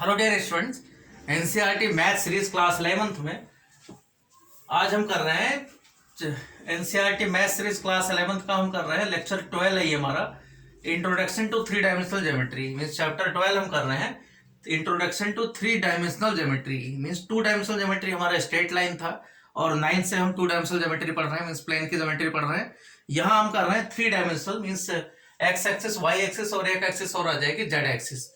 Hello dear students, NCERT math series class 11th में आज हम कर रहे हैं NCERT math series class 11th का हम कर रहे हैं लेक्चर 12 है ये हमारा introduction to three dimensional geometry means chapter 12 हम कर रहे हैं introduction to three dimensional geometry means two dimensional geometry हमारा स्ट्रेट लाइन था और 9 से हम टू डायमेंशनल ज्योमेट्री पढ़ रहे हैं मींस प्लेन की ज्योमेट्री पढ़ रहे हैं। यहाँ हम कर रहे हैं three dimensional means x axis y axis और एक एक्सिस और आ जाएगी जेड एक्सिस।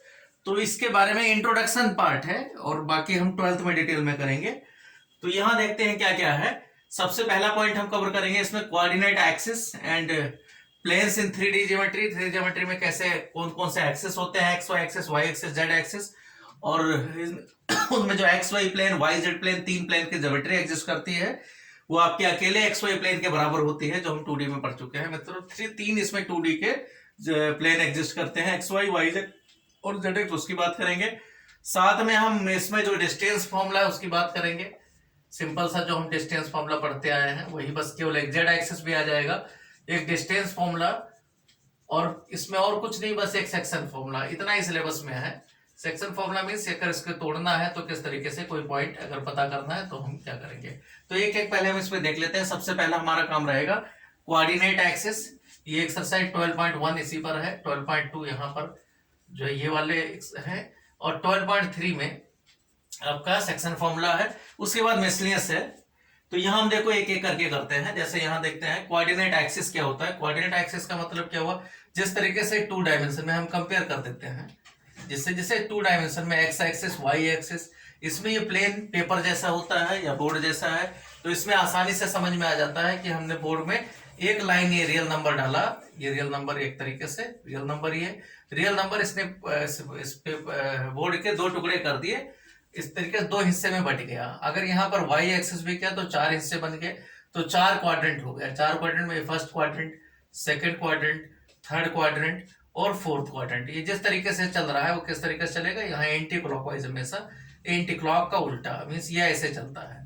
तो इसके बारे में इंट्रोडक्शन पार्ट है और बाकी हम 12th में डिटेल में करेंगे। तो यहाँ देखते हैं क्या क्या है। सबसे पहला पॉइंट हम कवर करेंगे इसमें coordinate axis and planes in 3D geometry. 3D geometry में कैसे कौन कौन से एक्सिस होते हैं, x y axis, y axis, z axis, और उनमें जो x y plane, y z plane, तीन प्लेन की ज्योमेट्री एग्जिस्ट करती है वो आपके अकेले एक्स वाई प्लेन के बराबर होती है जो हम 2D में पढ़ चुके हैं। मतलब तीन इसमें 2D के प्लेन एग्जिस्ट करते हैं, एक्स वाई, वाई जेड और जेड एक्स, उसकी बात करेंगे। साथ में हम इसमें जो डिस्टेंस फॉर्मूला है उसकी बात करेंगे। सिंपल सा जो हम डिस्टेंस फॉर्मूला पढ़ते आए हैं वही, बस केवल एक जेड एक्सिस भी आ जाएगा, एक डिस्टेंस फॉर्मूला, और इसमें और कुछ नहीं, बस एक सेक्शन फॉर्मूला। इतना ही सिलेबस में है। सेक्शन फॉर्मूला मीन्स अगर इसके तोड़ना है तो किस तरीके से कोई पॉइंट अगर पता करना है तो हम क्या करेंगे। तो एक एक पहले हम इसमें देख लेते हैं। सबसे पहला हमारा काम रहेगा कोऑर्डिनेट एक्सिस। ये एक्सरसाइज 12.1 इसी पर है, 12.2 यहाँ पर जो ये वाले है, और 12.3 में आपका सेक्शन फॉर्मूला है। उसके बाद मिसलिनियस है। तो यहाँ हम देखो एक एक करके करते हैं। जैसे यहाँ देखते हैं कोऑर्डिनेट एक्सिस क्या होता है। कोऑर्डिनेट एक्सिस का मतलब क्या हुआ, जिस तरीके से टू डायमेंशन में हम कंपेयर कर देते हैं, जिससे जैसे टू डायमेंशन में एक्स एक्सिस, वाई एक्सिस, इसमें ये प्लेन पेपर जैसा होता है या बोर्ड जैसा है, तो इसमें आसानी से समझ में आ जाता है कि हमने बोर्ड में एक लाइन ये रियल नंबर डाला, ये रियल नंबर, एक तरीके से रियल नंबर, ये रियल नंबर इसने इस पे बोर्ड के दो टुकड़े कर दिए, इस तरीके से दो हिस्से में बट गया। अगर यहाँ पर वाई एक्सिस भी किया तो चार हिस्से बन गए, तो चार क्वाड्रेंट हो गया। चार क्वाड्रेंट में first quadrant, second quadrant, third quadrant और फोर्थ क्वाड्रेंट। ये जिस तरीके से चल रहा है वो किस तरीके से चलेगा, यहाँ एंटी क्लॉकवाइज, हमेशा एंटी क्लॉक का उल्टा, मीन्स ये ऐसे चलता है।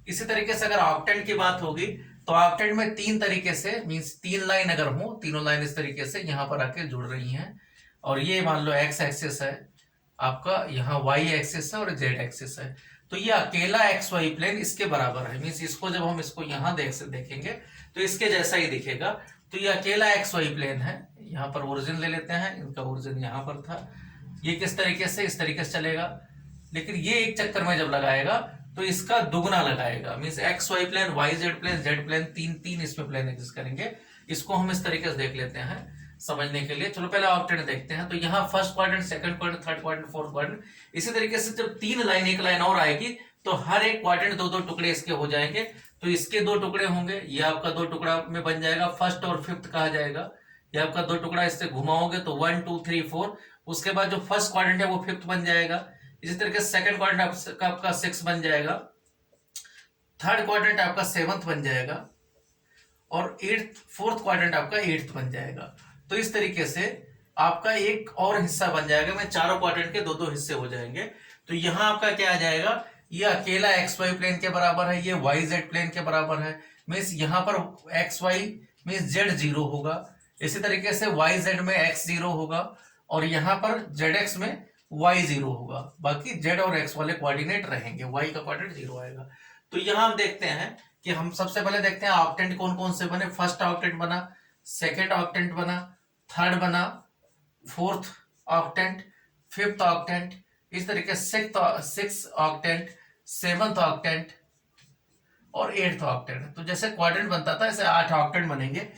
इसी तरीके से अगर ऑक्टेंट की बात होगी तो ऑक्टेंट में तीन तरीके से, मीन्स तीन लाइन अगर हो, तीनों लाइन इस तरीके से यहाँ पर आके जुड़ रही हैं, और ये मान लो एक्स एक्सिस है आपका, यहाँ वाई एक्सिस है और जेड एक्सिस है, तो ये अकेला एक्स वाई प्लेन इसके बराबर है। मीन्स इसको जब हम इसको यहाँ देखेंगे तो इसके जैसा ही दिखेगा। तो ये अकेला एक्स वाई प्लेन है। यहाँ पर ओरिजिन ले लेते हैं, इनका ओरिजिन यहाँ पर था। ये किस तरीके से, इस तरीके से चलेगा, लेकिन ये एक चक्कर में जब लगाएगा तो इसका दुगना लगाएगा। Means x y plane, y z plane, z plane, तीन इसमें प्लेन एग्जिस्ट करेंगे। इसको हम इस तरीके से देख लेते हैं समझने के लिए। चलो पहले ऑक्टेंट देखते हैं। तो यहाँ first quadrant, second quadrant, third quadrant, fourth quadrant. इसी तरीके से जब तीन लाइन, एक लाइन और आएगी तो हर एक क्वाड्रेंट दो दो टुकड़े इसके हो जाएंगे। तो इसके दो टुकड़े होंगे, ये आपका दो टुकड़ा में बन जाएगा, फर्स्ट और फिफ्थ कहा जाएगा। ये आपका दो टुकड़ा इससे घुमाओगे तो 1 2 3 4। उसके बाद जो फर्स्ट क्वाड्रेंट है वो फिफ्थ बन जाएगा। इसी तरीके से सेकंड क्वाड्रेंट आपका 6 बन जाएगा, थर्ड क्वाड्रेंट आपका 7th बन जाएगा, और फोर्थ क्वाड्रेंट आपका 8th बन जाएगा। तो इस तरीके से आपका एक और हिस्सा बन जाएगा, में चारों क्वाड्रेंट के दो दो हिस्से हो जाएंगे। तो यहाँ आपका क्या आ जाएगा, ये अकेला एक्स वाई प्लेन के बराबर है, ये वाई जेड प्लेन के बराबर है। मीन्स यहाँ पर एक्स वाई मीन्स जेड 0 होगा, इसी तरीके से वाई जेड में एक्स 0 होगा, और यहाँ पर जेड एक्स में वाई 0 होगा। बाकी जेड और एक्स वाले कोऑर्डिनेट रहेंगे, वाई का कोऑर्डिनेट 0 आएगा। तो यहाँ हम देखते हैं कि हम सबसे पहले देखते हैं ऑक्टेंट कौन कौन से बने। फर्स्ट ऑक्टेंट बना, सेकेंड ऑक्टेंट बना, थर्ड बना, फोर्थ ऑक्टेंट, फिफ्थ ऑक्टेंट, इस तरीके से सिक्स ऑक्टेंट, सेवंथ ऑक्टेंट और एट्थ ऑक्टेंट। तो जैसे क्वाड्रेंट बनता था ऐसे 8 ऑक्टेंट बनेंगे।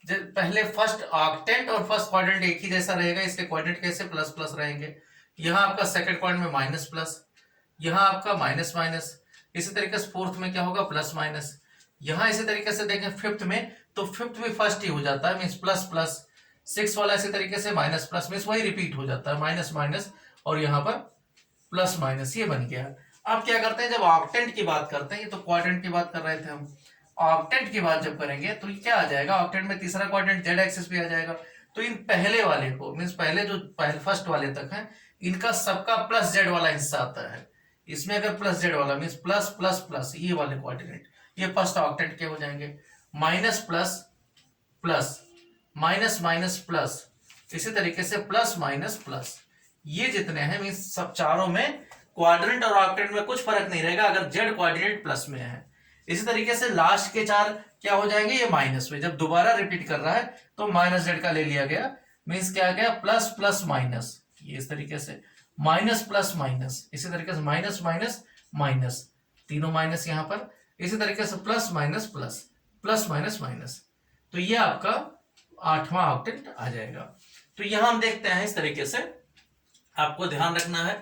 पहले फर्स्ट ऑक्टेंट और फर्स्ट क्वाड्रेंट एक ही जैसा रहेगा, इसके क्वाड्रेंट कैसे प्लस प्लस रहेंगे। यहाँ आपका सेकंड क्वाड्रेंट में माइनस प्लस, यहाँ आपका माइनस माइनस। इसी तरीके से फोर्थ में क्या होगा, प्लस माइनस। यहाँ इसी तरीके से देखें फिफ्थ में, तो फिफ्थ भी फर्स्ट ही हो जाता है, मीन्स प्लस प्लस। सिक्स वाला इसी तरीके से माइनस प्लस, मीन्स वही रिपीट हो जाता है, माइनस माइनस, और यहाँ पर प्लस माइनस, ये बन गया। अब क्या करते हैं, जब ऑक्टेंट की बात करते हैं, ये तो क्वाड्रेंट की बात कर रहे थे हम, ऑक्टेंट की बात जब करेंगे तो क्या आ जाएगा, ऑक्टेंट में तीसरा क्वाड्रेंट जेड एक्सिस भी आ जाएगा। तो इन पहले वाले को, मीन्स पहले जो फर्स्ट वाले तक है, इनका सबका प्लस जेड वाला हिस्सा आता है। इसमें अगर प्लस जेड वाला मीन्स प्लस प्लस प्लस, ये वाले कोऑर्डिनेट ये फर्स्ट ऑक्टेंट के हो जाएंगे। Minus plus plus, minus minus plus, इसी तरीके से प्लस माइनस प्लस, ये जितने हैं मीन सब चारों में क्वाड्रेंट और ऑक्टेंट में कुछ फर्क नहीं रहेगा अगर जेड कोऑर्डिनेट प्लस में है। इसी तरीके से लास्ट के 4 क्या हो जाएंगे, ये माइनस में, जब दोबारा रिपीट कर रहा है तो माइनस जेड का ले लिया गया, मीन्स क्या आ गया, प्लस प्लस माइनस, ये इस तरीके से माइनस प्लस माइनस, इसी तरीके से माइनस माइनस माइनस, तीनों माइनस यहां पर, इसी तरीके से plus minus plus, plus minus minus, तो ये आपका 8वां ऑक्टेंट आ जाएगा। तो यहां हम देखते हैं इस तरीके से आपको ध्यान रखना है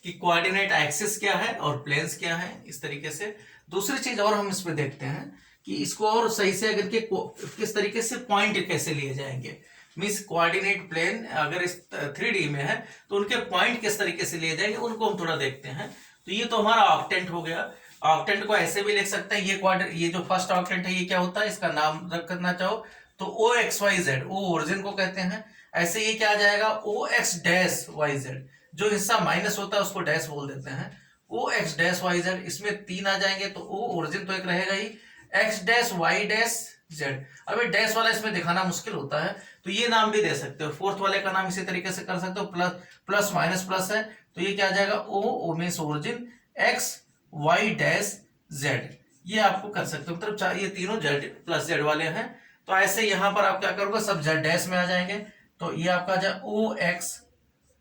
कि कोऑर्डिनेट एक्सिस क्या है और प्लेन्स क्या है, इस तरीके से। दूसरी चीज और हम इसमें देखते हैं कि इसको और सही से अगर के किस तरीके से पॉइंट कैसे लिए जाएंगे, मीन्स कोऑर्डिनेट प्लेन अगर इस 3D में है तो उनके पॉइंट किस तरीके से लिए जाएंगे, उनको हम थोड़ा देखते हैं। तो ये तो हमारा ऑक्टेंट हो गया। ऑक्टेंट को ऐसे भी लिख सकते हैं, ये जो फर्स्ट ऑक्टेंट है ये क्या होता है, इसका नाम रखना चाहो तो ओ एक्स वाई जेड, ओ ओरिजिन को कहते हैं। ऐसे ये क्या आ जाएगा, ओ एक्स डैश वाई जेड, जो हिस्सा माइनस होता है उसको डैश बोल देते हैं, ओ एक्स डैश वाई जेड, इसमें 3 आ जाएंगे तो ओ ओरिजिन तो एक रहेगा ही, x dash y dash z. अब ये डैश वाला इसमें दिखाना मुश्किल होता है तो ये नाम भी दे सकते हो, फोर्थ वाले का नाम इसी तरीके से कर सकते हो, प्लस प्लस माइनस प्लस है तो ये क्या आ जाएगा, O means origin x y dash z, ये आपको कर सकते हो, मतलब ये तीनों जेड प्लस जेड वाले हैं। तो ऐसे यहां पर आप क्या करोगे, सब जेड डैश में आ जाएंगे, तो ये आपका आ जाए O x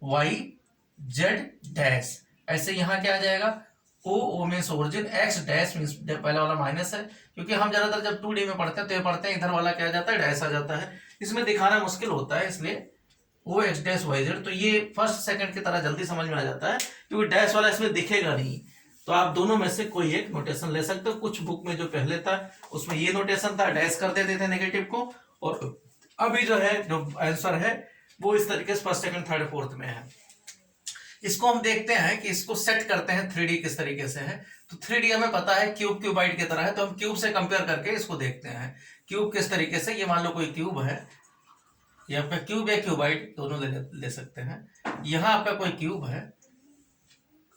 y z dash. ऐसे यहां क्या आ जाएगा, O means origin x dash means पहला वाला माइनस है, क्योंकि हम ज्यादातर जब 2D में पढ़ते हैं तो ये पढ़ते हैं इधर वाला क्या आ जाता है, डैश आ जाता है, इसमें दिखाना मुश्किल होता है, इसलिए ओ एक्स डैश वाई जेड। तो ये फर्स्ट सेकंड की तरह जल्दी समझ में आ जाता है क्योंकि डैश वाला इसमें दिखेगा नहीं। तो आप दोनों में से कोई एक नोटेशन ले सकते हो। कुछ बुक में जो पहले था उसमें ये नोटेशन था, डैश कर देते थे नेगेटिव को, और अभी जो है जो आंसर है वो इस तरीके से फर्स्ट सेकंड थर्ड फोर्थ में है। इसको हम देखते हैं कि इसको सेट करते हैं 3D किस तरीके से है। तो 3D हमें पता है क्यूब क्यूबाइड की तरह है, तो हम क्यूब से कंपेयर करके इसको देखते हैं क्यूब किस तरीके से। ये मान लो कोई क्यूब है, ये आपका क्यूब या क्यूबाइड दोनों ले सकते हैं। यहां आपका कोई क्यूब है,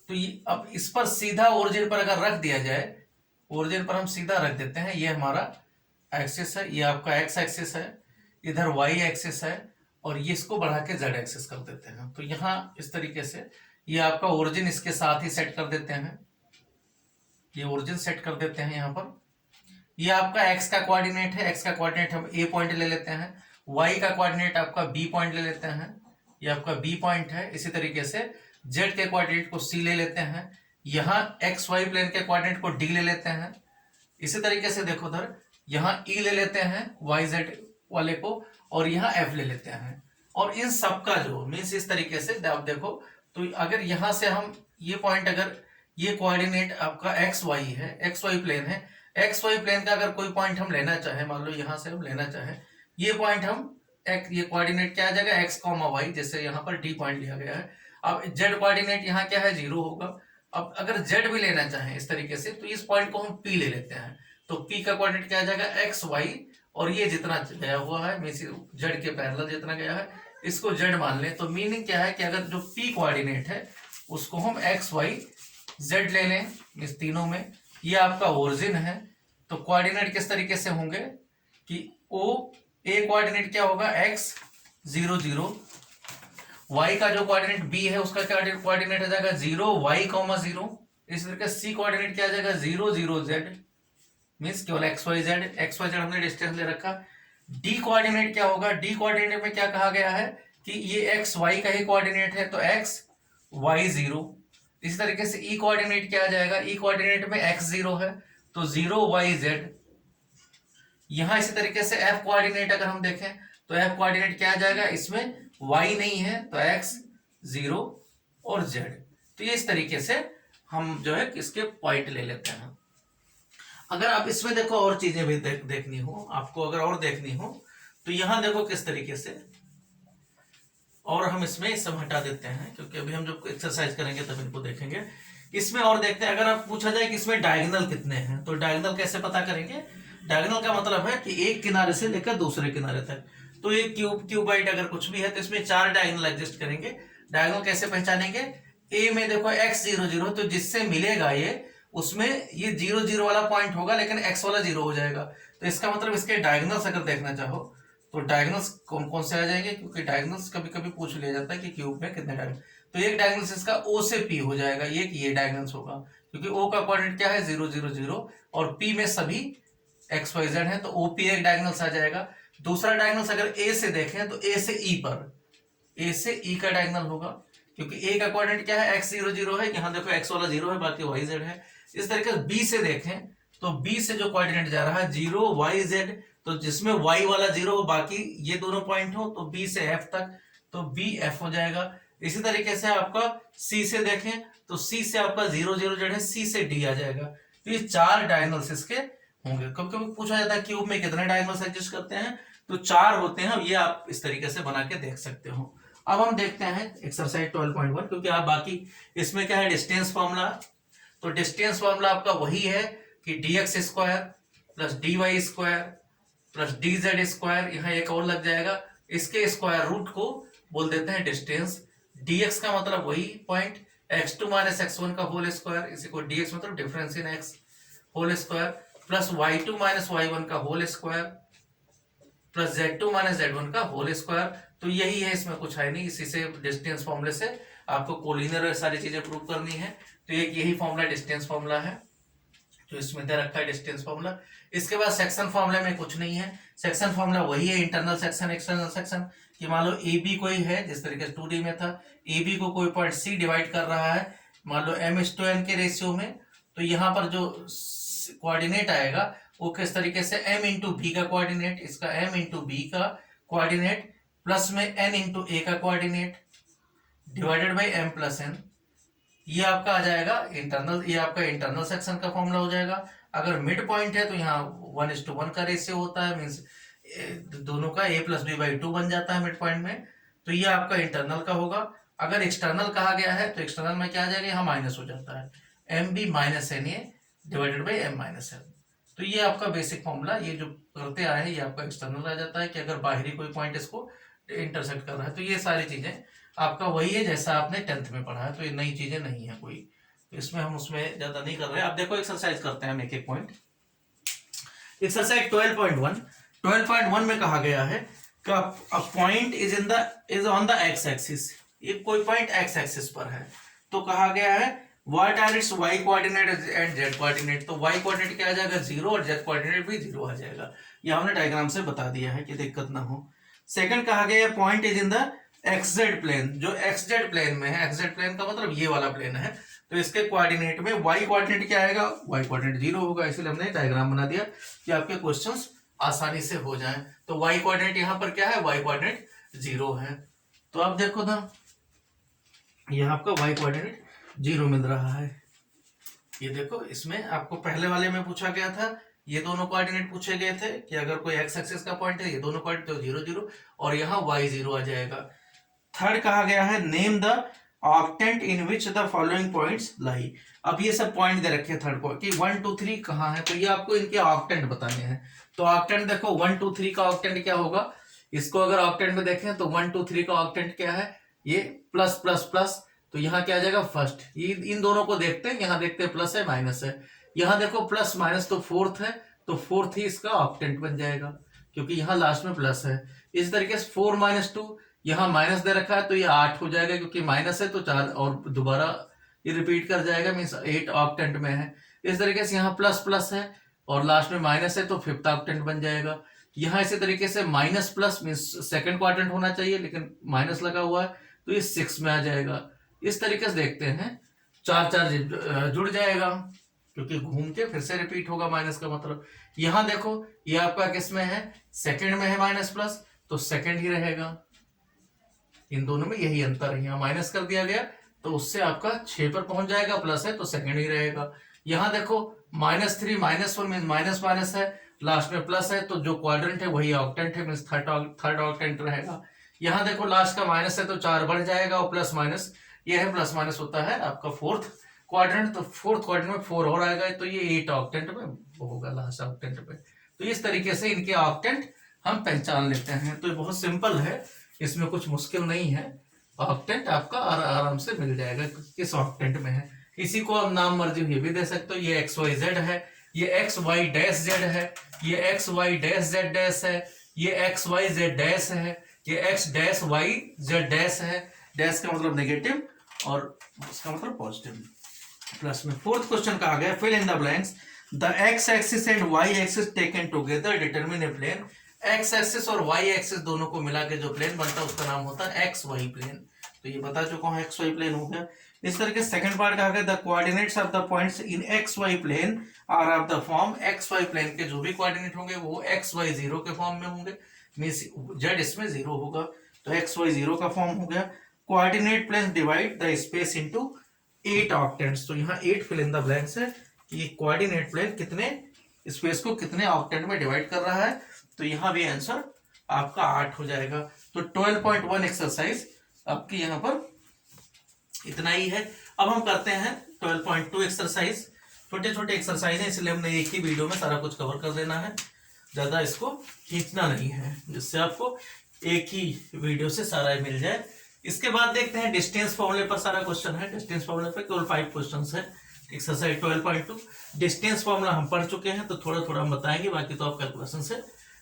तो ये अब इस पर सीधा ओरिजिन पर अगर रख दिया जाए, ओरिजिन पर हम सीधा रख देते हैं, ये हमारा एक्सिस है, ये आपका एक्स एक्सिस है, इधर वाई एक्सिस है, और ये इसको बढ़ा के जेड एक्सिस कर देते हैं। तो यहाँ इस तरीके से ये आपका ओरिजिन इसके साथ ही सेट कर देते हैं, ये ओरिजिन सेट कर देते हैं यहाँ पर। ये आपका एक्स का कोऑर्डिनेट है, एक्स का कोऑर्डिनेट हम ए पॉइंट ले लेते हैं, वाई का कोऑर्डिनेट आपका बी पॉइंट ले लेते हैं, ये आपका बी पॉइंट है। इसी तरीके से जेड के कोऑर्डिनेट को सी ले लेते हैं, यहाँ एक्स वाई प्लेन के कोऑर्डिनेट को डी ले लेते हैं। इसी तरीके से देखो उधर यहाँ ई ले लेते हैं वाई जेड वाले को, और यहाँ एफ ले लेते हैं। और इन सब का जो मीन्स इस तरीके से आप देखो, तो अगर यहाँ से हम ये पॉइंट, अगर ये कोऑर्डिनेट आपका एक्स वाई है, एक्स वाई प्लेन है, एक्स वाई प्लेन का अगर कोई पॉइंट हम लेना चाहें, मान लो यहाँ से हम लेना चाहें ये पॉइंट, हम ये कोऑर्डिनेट क्या आ जाएगा, एक्स कॉमा वाई, जैसे यहाँ पर डी पॉइंट लिया गया है। अब जेड कोऑर्डिनेट यहाँ क्या है, 0 होगा। अब अगर जेड भी लेना चाहें इस तरीके से, तो इस पॉइंट को हम पी ले लेते हैं, तो पी का कोऑर्डिनेट क्या आ जाएगा, एक्स वाई, और ये जितना गया हुआ है मीन्स जेड के पैरेलल जितना गया है इसको जेड मान लें। तो मीनिंग क्या है कि अगर जो पी कोऑर्डिनेट है उसको हम एक्स वाई जेड ले लें, इस तीनों में ये आपका ओरिजिन है। तो कोऑर्डिनेट किस तरीके से होंगे कि ओ ए कोऑर्डिनेट क्या होगा, एक्स 0 0, वाई का जो कोऑर्डिनेट बी है उसका क्या कोऑर्डिनेट आ जाएगा 0 वाई कॉमा 0। इस तरीके सी कोऑर्डिनेट क्या आ जाएगा 0 0 जेड, मीन्स केवल एक्स वाई जेड हमने डिस्टेंस ले रखा। डी कोऑर्डिनेट क्या होगा, डी कोऑर्डिनेट में क्या कहा गया है कि ये एक्स वाई का ही कोऑर्डिनेट है, तो एक्स वाई 0। इसी तरीके से ई कोऑर्डिनेट क्या आ जाएगा, ई कोऑर्डिनेट में एक्स 0 है तो 0 वाई जेड। यहां इसी तरीके से एफ कोऑर्डिनेट अगर हम देखें तो एफ कोऑर्डिनेट क्या आ जाएगा, इसमें वाई नहीं है तो एक्स 0 और जेड। तो ये इस तरीके से हम जो है इसके पॉइंट ले लेते हैं। अगर आप इसमें देखो और चीजें भी देखनी हो आपको, अगर और देखनी हो तो यहां देखो किस तरीके से, और हम इसमें सब हटा देते हैं क्योंकि अभी हम जब एक्सरसाइज करेंगे तब इनको देखेंगे। इसमें और देखते हैं, अगर आप पूछा जाए कि इसमें डायगोनल कितने हैं तो डायगोनल कैसे पता करेंगे। डायगोनल का मतलब है कि एक किनारे से लेकर दूसरे किनारे तक। तो ये क्यूबाइड अगर कुछ भी है तो इसमें 4 डायगोनल एग्जिस्ट करेंगे। डायगोनल कैसे पहचानेंगे, ए में देखो x 0 0, तो जिससे मिलेगा ये उसमें ये 0 0 वाला पॉइंट होगा लेकिन x वाला 0 हो जाएगा। तो इसका मतलब इसके डायगोनल्स अगर देखना चाहो तो डायगोनल्स कौन कौन से आ जाएंगे, क्योंकि डायगोनल्स कभी कभी पूछ लिया जाता है कि क्यूब में कितने डायगोनल। तो एक डायगोनल इसका ओ से पी हो जाएगा, ये डायगोनल होगा, क्योंकि ओ का कोऑर्डिनेट क्या है 0 0 0 और पी में सभी एक्स वाई जेड है, तो ओपी एक डायगोनल आ जाएगा। दूसरा डायगोनल अगर ए से देखें तो ए से ई पर, ए से ई का डायगोनल होगा, क्योंकि ए का कोऑर्डिनेट क्या है x 0 0 है, यहाँ देखो x वाला 0 है, बाकी y z है। इस तरीके से b से देखें तो b से जो कोऑर्डिनेट जा रहा है 0 y z, तो जिसमें y वाला 0 हो, बाकी ये दोनों पॉइंट हो, तो b से f तक, तो b f हो जाएगा। इसी तरीके से आपका c से देखें तो c से आपका 0 0 z है, c से d आ जाएगा। तो ये 4 डायगोनल्स इसके होंगे। कभी कभी पूछा जाता है क्यूब में कितने डायगोनल्स एग्जिस्ट करते हैं, तो 4 होते हैं। ये आप इस तरीके से बना के देख सकते हो। अब हम देखते हैं एक्सरसाइज 12.1, क्योंकि आप बाकी इसमें क्या है डिस्टेंस फॉर्मूला, तो डिस्टेंस फॉर्मूला आपका वही है कि dx square plus dy square plus dz square, यहाँ एक और लग जाएगा, इसके स्क्वायर रूट को बोल देते हैं डिस्टेंस। dx का मतलब वही पॉइंट x2 माइनस x1 का होल स्क्वायर, इसी को dx मतलब difference in x whole square, plus y2 minus y1 का whole square plus z2 minus z1 का होल स्क्वायर। तो यही है, इसमें कुछ है नहीं। इसी से डिस्टेंस फॉर्मूले से आपको कोलिनियर सारी चीजें प्रूव करनी है। तो एक यही फॉर्मूला डिस्टेंस फॉर्मूला है, तो इसमें दे रखा है डिस्टेंस फॉर्मूला। इसके बाद सेक्शन फॉर्मूले में कुछ नहीं है। सेक्शन फॉर्मूला वही है इंटरनल सेक्शन एक्सटर्नल सेक्शन, कि मान लो ए बी कोई है, जिस तरीके से 2D में था, ए बी को कोई पॉइंट सी डिवाइड कर रहा है, मान लो m/n के रेशियो में, तो यहाँ पर जो कोऑर्डिनेट आएगा वो किस तरीके से m इंटू बी का कोऑर्डिनेट, इसका m इंटू बी का कोऑर्डिनेट प्लस में n इंटू ए का coordinate divided by m plus n, ये आपका आ जाएगा इंटरनल, ये आपका इंटरनल सेक्शन का फॉर्मूला हो जाएगा। अगर मिड पॉइंट है तो यहाँ 1:1 का रेशियो होता है, मीन्स दोनों का a प्लस बी बाई 2 बन जाता है मिड पॉइंट में, तो ये आपका इंटरनल का होगा। अगर एक्सटर्नल कहा गया है तो एक्सटर्नल में क्या आ जाएगा, यहाँ माइनस हो जाता है, m b minus n a divided by m minus n। तो ये आपका बेसिक फॉर्मूला, ये जो करते आए हैं, ये आपका एक्सटर्नल आ जाता है कि अगर बाहरी कोई पॉइंट इसको इंटरसेक्ट कर रहा है। तो ये सारी चीजें आपका वही है जैसा आपने 10th में पढ़ा है, तो ये नई चीजें नहीं है कोई, तो इसमें हम उसमें ज्यादा नहीं कर रहे हैं। अब देखो एक्सरसाइज करते हैं हम एक एक पॉइंट। एक्सरसाइज 12.1 में कहा गया है कि a point is on the x axis, ये कोई पॉइंट एक्स एक्सिस पर है, तो कहा गया है what are its y coordinate and z coordinate, तो y कोऑर्डिनेट क्या आ जाएगा 0 और z कोऑर्डिनेट भी 0 आ जाएगा। ये हमने डायग्राम से बता दिया है कि दिक्कत ना हो। सेकंड कहा गया है point is in the xz plane, जो xz प्लेन में है, xz प्लेन का मतलब ये वाला प्लेन है, तो इसके कोऑर्डिनेट में y कोऑर्डिनेट क्या आएगा, y कोऑर्डिनेट 0 होगा, इसलिए हमने डायग्राम बना दिया कि आपके क्वेश्चंस आसानी से हो जाएं। तो y कोऑर्डिनेट यहाँ पर क्या है, y कोऑर्डिनेट 0 है। तो अब देखो ना, यहाँ आपका y कोऑर्डिनेट 0 मिल रहा है। ये देखो, इसमें आपको पहले वाले में पूछा गया था, ये दोनों कोऑर्डिनेट पूछे गए थे कि अगर कोई x एक्सिस का पॉइंट है, ये दोनों कोऑर्डिनेट तो 0 0 और यहाँ y 0 आ जाएगा। थर्ड कहा गया है name the octant in which the following points लाई। अब ये सब पॉइंट दे रखे हैं थर्ड को कि 1 2 3 कहाँ है, तो ये आपको इनके ऑक्टेंट बताने हैं। तो ऑक्टेंट देखो 1 2 3 का ऑक्टेंट क्या होगा, इसको अगर ऑक्टेंट में देखें तो 1 2 3 का ऑक्टेंट क्या है, ये प्लस प्लस प्लस, तो यहाँ क्या आ जाएगा फर्स्ट। ये इन दोनों को देखते हैं, यहाँ देखते हैं प्लस है माइनस है, यहाँ देखो प्लस माइनस तो फोर्थ है, तो फोर्थ ही इसका ऑक्टेंट बन जाएगा क्योंकि यहाँ लास्ट में प्लस है। इस तरीके से 4 - 2, यहाँ माइनस दे रखा है तो ये 8 हो जाएगा, क्योंकि माइनस है तो 4 और दोबारा ये रिपीट कर जाएगा, मीन्स 8 ऑक्टेंट में है। इस तरीके से यहाँ प्लस प्लस है और लास्ट में माइनस है तो 5th ऑक्टेंट बन जाएगा। यहाँ इसी तरीके से minus plus means second quadrant होना चाहिए, लेकिन माइनस लगा हुआ है तो ये 6 में आ जाएगा। इस तरीके से देखते हैं 4 जुड़ जाएगा, क्योंकि घूम के फिर से रिपीट होगा माइनस का मतलब। यहाँ देखो ये आपका किस में है, सेकंड में है माइनस प्लस, तो सेकंड ही रहेगा। इन दोनों में यही अंतर है, यहाँ माइनस कर दिया गया तो उससे आपका 6 पर पहुंच जाएगा, प्लस है तो सेकंड ही रहेगा। यहाँ देखो -3 -1 मीन माइनस माइनस है, लास्ट में प्लस है, तो जो क्वाड्रेंट है वही ऑक्टेंट है, मीन्स थर्ड ऑक्टेंट रहेगा। यहाँ देखो लास्ट का माइनस है तो 4 बढ़ जाएगा और प्लस माइनस, ये है प्लस माइनस होता है आपका 4th क्वाड्रेंट, तो 4th क्वाड्रेंट में 4 और आएगा, तो ये 8 ऑक्टेंट में होगा लास्ट ऑक्टेंट पे। तो इस तरीके से इनके ऑक्टेंट हम पहचान लेते हैं। तो ये बहुत सिंपल है, इसमें कुछ मुश्किल नहीं है, ऑक्टेंट आपका आराम से मिल जाएगा किस ऑक्टेंट में है। इसी को आप नाम मर्जी ये भी दे सकते हो, ये XYZ है, ये XY-Z है, ये XY-Z डैश है, ये XYZ डैश है, ये X-YZ डैश है। डैश का मतलब नेगेटिव और उसका मतलब पॉजिटिव प्लस में। फोर्थ क्वेश्चन कहा गया fill in the blanks the x axis and y axis taken together determine a plane. X axis और वाई एक्सिस दोनों को मिला के जो प्लेन बनता है उसका नाम होता है एक्स वाई प्लेन। तो ये बता चुका हूँ एक्स वाई प्लेन हो गया। इस तरीके सेकंड पार्ट कहा गया the coordinates of the points in x y plane are of the form. X y plane के जो भी कोऑर्डिनेट होंगे वो एक्स वाई जीरो के फॉर्म में होंगे, मींस जेड इसमें जीरो होगा, तो एक्स वाई जीरो का फॉर्म हो गया। Coordinate plane divide the space into 8 octants. तो यहाँ 8 फिल इन द ब्लैंक्स है कि कोऑर्डिनेट प्लेन कितने स्पेस को कितने ऑक्टेंट में डिवाइड कर रहा है। तो यहाँ भी आंसर आपका 8 हो जाएगा। तो 12.1 एक्सरसाइज आपकी यहाँ पर इतना ही है। अब हम करते हैं 12.2 एक्सरसाइज। छोटे छोटे एक्सरसाइज है इसलिए हमने एक ही वीडियो में सारा कुछ कवर कर देना है, ज्यादा इसको खींचना नहीं है, जिससे आपको एक ही वीडियो से सारा मिल जाए। इसके बाद देखते हैं डिस्टेंस फॉर्मूले पर सारा क्वेश्चन है। डिस्टेंस फॉर्मूले पर केवल 5 क्वेश्चंस है। एक्सरसाइज 12.2 डिस्टेंस फॉर्मूला हम पढ़ चुके हैं, तो थोड़ा थोड़ा हम बताएंगे, बाकी तो आप कैलकुलेशन से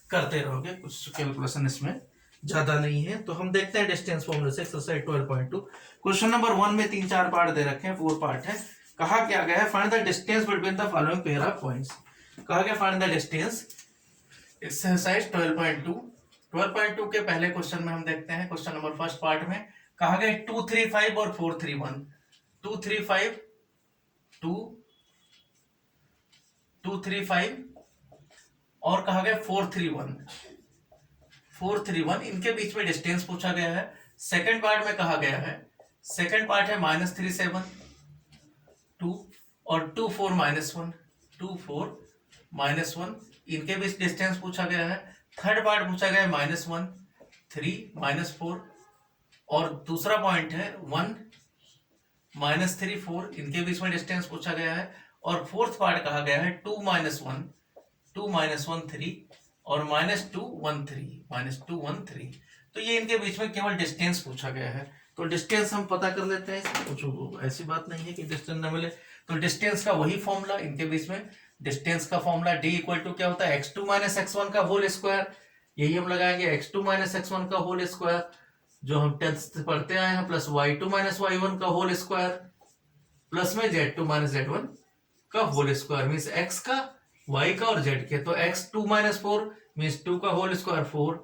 करते रहोगे, कुछ कैलकुलेशन इसमें ज्यादा नहीं है। तो हम देखते हैं डिस्टेंस फॉर्मूले से एक्सरसाइज 12.2। क्वेश्चन नंबर 1 में 3-4 पार्ट दे रखे हैं, 4 पार्ट है। कहा क्या गया है find the distance between the following pair of points. कहा गया फाइंड द डिस्टेंस। एक्सरसाइज 12.2 12.2 के पहले क्वेश्चन में हम देखते हैं क्वेश्चन नंबर फर्स्ट पार्ट में कहा गया 235 और 431। 235 235 और कहा गया 431 इनके बीच में डिस्टेंस पूछा गया है। सेकंड पार्ट में कहा गया है, सेकंड पार्ट है -37 2 और 24 -1 24 -1 इनके बीच डिस्टेंस पूछा गया है। थर्ड पार्ट पूछा गया है -1 3 -4 और दूसरा पॉइंट है 1 -3 4 इनके बीच में डिस्टेंस पूछा गया है। और फोर्थ पार्ट कहा गया है 2 -1 3 और -2 1 3। तो ये इनके बीच में केवल डिस्टेंस पूछा गया है। तो डिस्टेंस हम पता कर लेते हैं, कुछ ऐसी बात नहीं है कि डिस्टेंस न मिले। तो डिस्टेंस का वही फॉर्मूला इनके बीच में, डिस्टेंस का फॉर्मूला d इक्वल टू क्या होता है x2 - x1 का होल स्क्वायर। यही हम लगाएंगे x2 - x1 का होल स्क्वायर जो हम 10th से पढ़ते आए हैं, प्लस y2 - y1 का होल स्क्वायर प्लस में z2 - z1 का होल स्क्वायर, मींस x का y का और z के। तो x2 - 4 मींस 2 का होल स्क्वायर 4,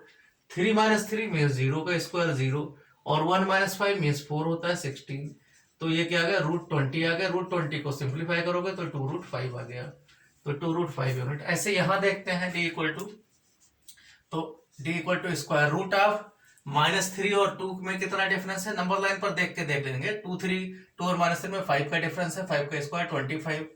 3 - 3 मींस 0 का स्क्वायर 0 और 1 - 5 मींस 4 होता है 16। तो ये क्या आ गया √20 आ गया। √20 को सिंप्लीफाई करोगे तो 2√5 आ गया। तो 2√5 यूनिट। ऐसे यहां देखते हैं d इक्वल टू, तो d equal to square root of -3 और 2 में कितना डिफरेंस है, नंबर लाइन पर देख के देख लेंगे। 2 और -3 में 5 का डिफरेंस है, 5 का स्क्वायर 25।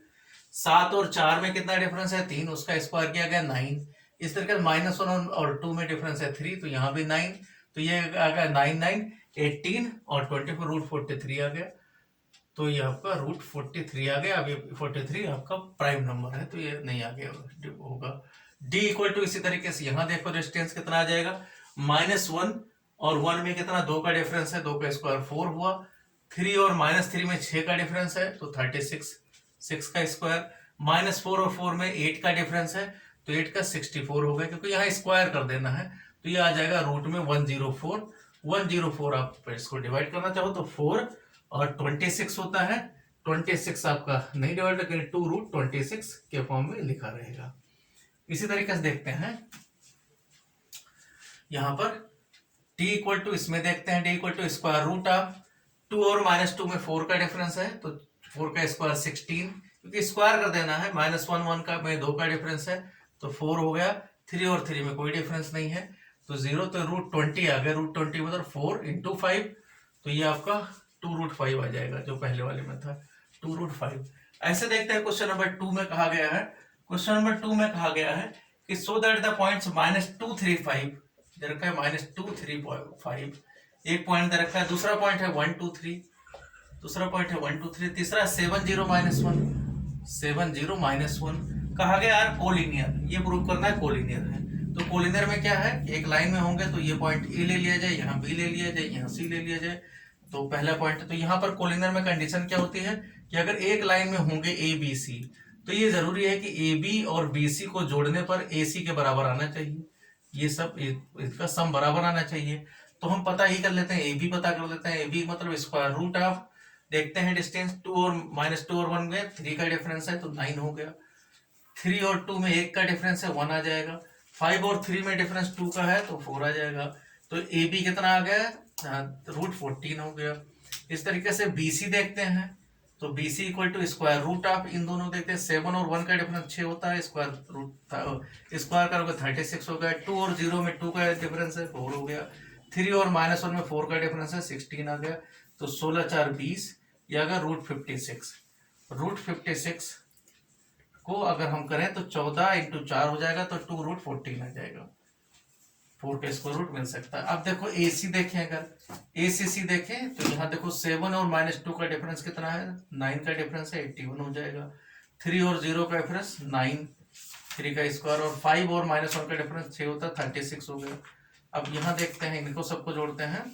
7 और 4 में कितना डिफरेंस है 3, उसका स्क्वायर किया गया 9। इस तरीके से -1 और 2 में डिफरेंस है 3, तो यहाँ भी 9। तो ये आ गया 9 9 18 और 24 √43 आ गया। तो ये आपका √43 आ गया। अब ये 43 आपका प्राइम नंबर है, तो ये नहीं आ गया होगा। d इक्वल टू इसी तरीके से यहाँ देखो डिस्टेंस कितना आ जाएगा, -1 और 1 में कितना 2 का डिफरेंस है, 2 का स्क्वायर 4 हुआ। 3 और -3 में 6 का डिफरेंस है तो 36, 6 का स्क्वायर। -4 और 4 में 8 का डिफरेंस है तो 8 का 64 हो गया, क्योंकि यहाँ स्क्वायर कर देना है। तो ये आ जाएगा रूट में 104 आप इसको डिवाइड करना चाहो तो 4 और 26 होता है। 26 आपका नहीं डिवाइड करें, 2√26 के फॉर्म में लिखा रहेगा। इसी तरीके से देखते हैं यहां पर d इक्वल टू, इसमें देखते हैं d equal to square root of 2 और -2 में 4 का डिफरेंस है तो 4 का स्क्वायर 16, क्योंकि स्क्वायर कर देना है। -1 1 का में 2 का डिफरेंस है तो 4 हो गया। 3 और 3 में कोई डिफरेंस नहीं है तो 0, तो √20 आ गया। √20 मतलब 4 × 5, तो ये आपका 2√5 आ जाएगा, जो पहले वाले में था 2√5। ऐसे देखते हैं क्वेश्चन नंबर 2 में कहा गया है, क्वेश्चन नंबर 2 में कहा गया है कि सो दैट द पॉइंट्स -235 दे रखा है, -235 एक पॉइंट दे रखा है, दूसरा पॉइंट है 1 2 3, दूसरा पॉइंट है 1 2 3, तीसरा 70 -1 कहा गया यार कोलिनियर, ये प्रूव करना है कोलिनियर है। तो कोलिनियर में क्या है, एक लाइन में होंगे तो ये पॉइंट ए ले लिया जाए, यहाँ बी ले लिया जाए, यहाँ सी ले लिया जाए। तो पहला पॉइंट, तो यहाँ पर कोलिनियर में कंडीशन क्या होती है कि अगर एक लाइन में होंगे ए बी सी तो ये जरूरी है कि ए बी और बी सी को जोड़ने पर ए सी के बराबर आना चाहिए, ये सब इसका सम बराबर आना चाहिए। तो हम पता ही कर लेते हैं, ए बी पता कर लेते हैं। ए बी मतलब स्क्वायर रूट ऑफ देखते हैं डिस्टेंस, 2 और -2 और 1 में 3 का डिफरेंस है तो 9 हो गया। 3 और 2 में 1 का डिफरेंस है 1 आ जाएगा। 5 और 3 में डिफरेंस 2 का है तो 4 आ जाएगा। तो ए बी कितना आ गया, √14 हो गया। इस तरीके से बी सी देखते हैं, तो B C equal to square root of, इन दोनों देखते हैं 7 और 1 का डिफरेंस 6 होता है, स्क्वायर करोगे 36 हो गया। 2 और 0 में 2 का डिफरेंस है 4 हो गया। 3 और -1 में 4 का डिफरेंस है 16 आ गया। तो 16 4 20, या अगर √56, √56 को अगर हम करें तो 14 × 4 हो जाएगा, तो 2√14 आ जाएगा। 4 का स्क्वायर रूट मिल सकता है। अब देखो ए सी देखें, अगर ए सी सी देखें तो यहाँ देखो 7 और -2 का डिफरेंस कितना है, 9 का डिफरेंस है 81 हो जाएगा। 3 और 0 का डिफरेंस 9, 3 का स्क्वायर, और 5 और -1 का डिफरेंस 6 होता है 36 हो गया। अब यहाँ देखते हैं, इनको सबको जोड़ते हैं,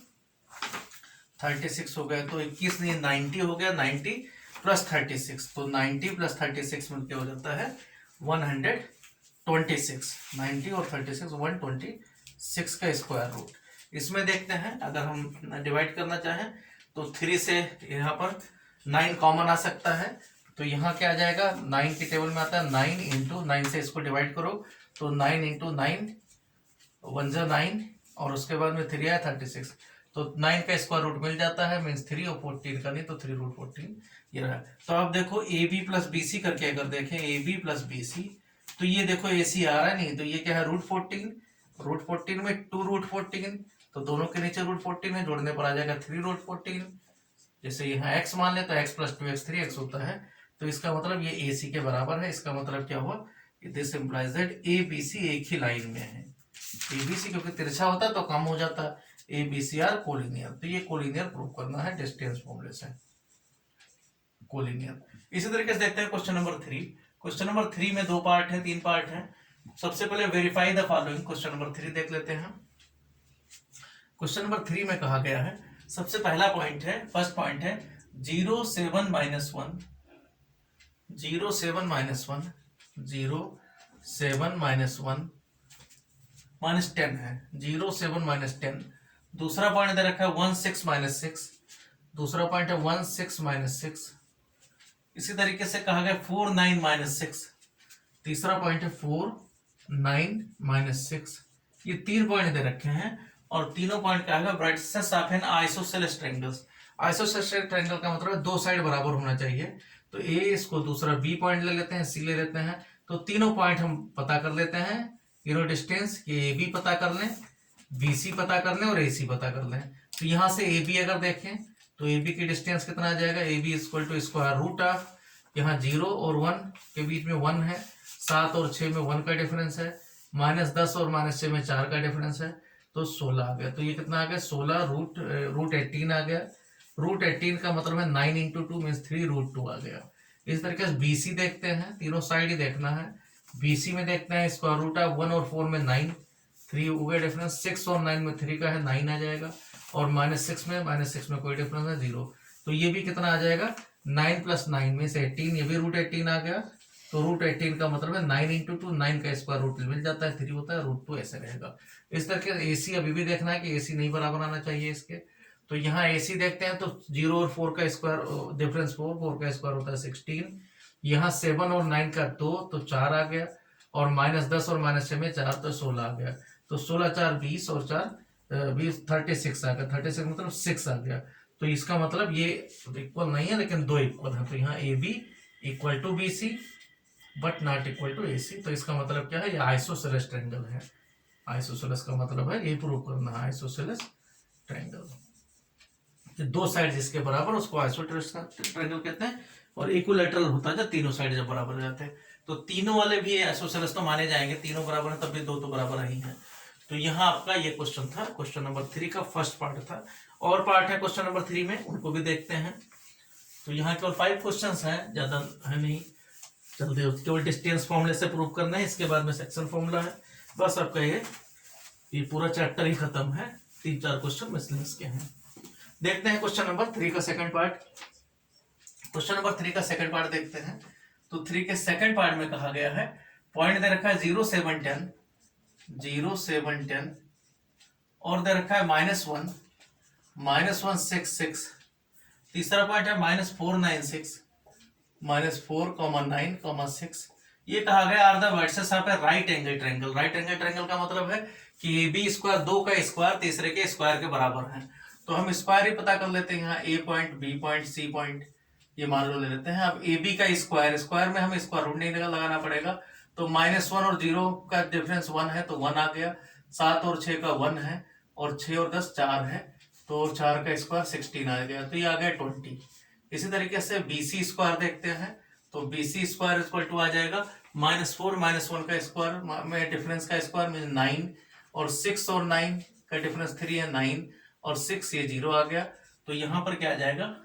36 हो गया तो 21 नहीं 90 हो गया। 90 + 36, तो 90 + 36 मिलकर हो जाता है 126। 90 और 36 126 का स्क्वायर रूट। इसमें देखते हैं, अगर हम डिवाइड करना चाहें तो 3 से यहाँ पर 9 कॉमन आ सकता है, तो यहाँ क्या आ जाएगा, 9 की टेबल में आता है 9 × 9 से इसको डिवाइड करो, तो 9 × 9 1 × 9, और उसके बाद में 3 आया 36, तो 9 का स्क्वायर रूट मिल जाता है, मीन्स 3 और 14 का नहीं तो 3√14 ये रहा। तो अब देखो A B plus B C करके अगर देखें, A B plus B C, तो ये देखो ए सी आ रहा है नहीं, तो ये क्या है √14, √14 में 2√14, तो दोनों के नीचे √14 है, जोड़ने पर आ जाएगा 3√14। जैसे यहाँ x मान ले तो x + 2x 3x होता है, तो इसका मतलब ये ए सी के बराबर है। इसका मतलब क्या हुआ, this implies that A B C एक ही लाइन में है। ए बी सी क्योंकि तिरछा होता है तो कम हो जाता है, A B C are collinear, तो ये कोलिनियर प्रूव करना है डिस्टेंस फॉर्मूले से, कोलिनियर। इसी तरीके से देखते हैं क्वेश्चन नंबर 3। क्वेश्चन नंबर 3 में 2 पार्ट है, 3 पार्ट है। सबसे पहले verify the following, question number 3 देख लेते हैं। क्वेश्चन नंबर 3 में कहा गया है, सबसे पहला पॉइंट है, फर्स्ट पॉइंट है 0 7 - 1, 0 7 - 1, 0 7 - 1 -10 है, 0 7 - 10। दूसरा पॉइंट दे रखा है 1 6 - 6, दूसरा पॉइंट है 1 6 - 6। इसी तरीके से कहा गया 4 9 - 6, तीसरा पॉइंट है 4 9 - 6। ये 3 पॉइंट दे रखे हैं, और तीनों पॉइंट क्या है, brightness of N isosceles triangles. Isosceles triangle का मतलब है दो साइड बराबर होना चाहिए। तो ए इसको दूसरा बी पॉइंट ले लेते हैं, सी ले लेते हैं, तो तीनों पॉइंट हम पता कर लेते हैं। यूनो डिस्टेंस ये ए बी पता कर लें, बी सी पता कर लें, और ए सी पता कर लें। तो यहाँ से ए बी अगर देखें तो ए बी की डिस्टेंस कितना आ जाएगा, A B = square root of, यहाँ 0 और 1 के बीच में 1 है, 7 और 6 में 1 का डिफरेंस है, -10 और -6 में 4 का डिफरेंस है, तो 16 आ गया। तो ये कितना आ गया, 16 √18 आ गया। √18 का मतलब है 9 × 2 मीन्स 3√2 आ गया। इस तरीके से BC देखते हैं, तीनों साइड ही देखना है। BC में देखते हैं स्क्वायर रूट ऑफ 1 और 4 में 9, 3 हो गया डिफरेंस, 6 और 9 में 3 का है 9 आ जाएगा, और -6 में कोई डिफरेंस है 0, तो ये भी कितना आ जाएगा 9 + 9 में से 18, ये भी √18 आ गया। तो √18 का मतलब है 9 × 2, 9 का स्क्वायर रूट मिल जाता है 3 होता है, √2 ऐसे रहेगा। इस तरह के AC अभी भी देखना है कि AC नहीं बराबर आना चाहिए इसके। तो यहाँ AC देखते हैं तो 0 और 4 का स्क्वायर डिफरेंस 4 का स्क्वायर होता है 16, यहाँ 7 और 9 का 2 तो 4 आ गया, और -10 और -6 में 4 तो 16 आ गया। तो 16 4 20 और 4 20 36 आ गया, 36 मतलब 6 आ गया। तो इसका मतलब ये इक्वल नहीं है लेकिन 2 इक्वल है, तो यहाँ AB = BC but not equal to AC। तो इसका मतलब क्या है, ये आइसोसेलेस ट्रायंगल है। आइसोसेलेस का मतलब है ये प्रूव करना है, आइसोसेलेस ट्रायंगल, दो साइड जिसके बराबर उसको आइसोसेलेस ट्रायंगल कहते हैं, और इक्विलैटरल होता है जब तीनों साइड जब बराबर हो जाते हैं। तो तीनों वाले भी आइसोसेलेस तो माने जाएंगे, तीनों बराबर है तब भी दो तो बराबर ही है। तो यहाँ आपका ये क्वेश्चन था, क्वेश्चन नंबर 3 का फर्स्ट पार्ट था। और पार्ट है क्वेश्चन नंबर 3 में, उनको भी देखते हैं। तो यहाँ केवल 5 क्वेश्चन हैं, ज्यादा है नहीं, जल्दी केवल डिस्टेंस फॉर्मूले से प्रूव करना है, इसके बाद में सेक्शन फॉर्मूला है, बस आपका ये पूरा चैप्टर ही खत्म है। 3-4 क्वेश्चन मिसलेनियस के हैं। देखते हैं क्वेश्चन नंबर 3 का सेकंड पार्ट। क्वेश्चन नंबर 3 का सेकंड पार्ट देखते हैं। तो 3 के सेकंड पार्ट में कहा गया है, पॉइंट दे रखा है 0 7 10, 0 7 10, और दे रखा है -1 -1 6 6। तीसरा पॉइंट है -496 -4,9,6। ये कहा गया are the vertices of a right angle triangle. Right angle triangle का मतलब है कि ए बी स्क्वायर, दो का स्क्वायर तीसरे के स्क्वायर के बराबर है। तो हम स्क्वायर ही पता कर लेते हैं। यहाँ A point, B point, C point ये मान लो ले लेते हैं। अब ए बी का स्क्वायर, स्क्वायर में हमें स्क्वायर रूट नहीं लगाना पड़ेगा, तो -1 और 0 का डिफरेंस 1 है तो 1 आ गया। 7 और 6 का 1 है, और 6 और 10 4 है, तो 4 का स्क्वायर 16 आ गया, तो ये आ गया 20। इसी तरीके से बी सी स्क्वायर देखते हैं, तो B C square equal to आ जाएगा -4 -1 का स्क्वायर में डिफरेंस का स्क्वायर में 9, और 6 और 9 का डिफरेंस 3 है, 9 और 6 ये 0 आ गया। तो यहां पर क्या आ जाएगा,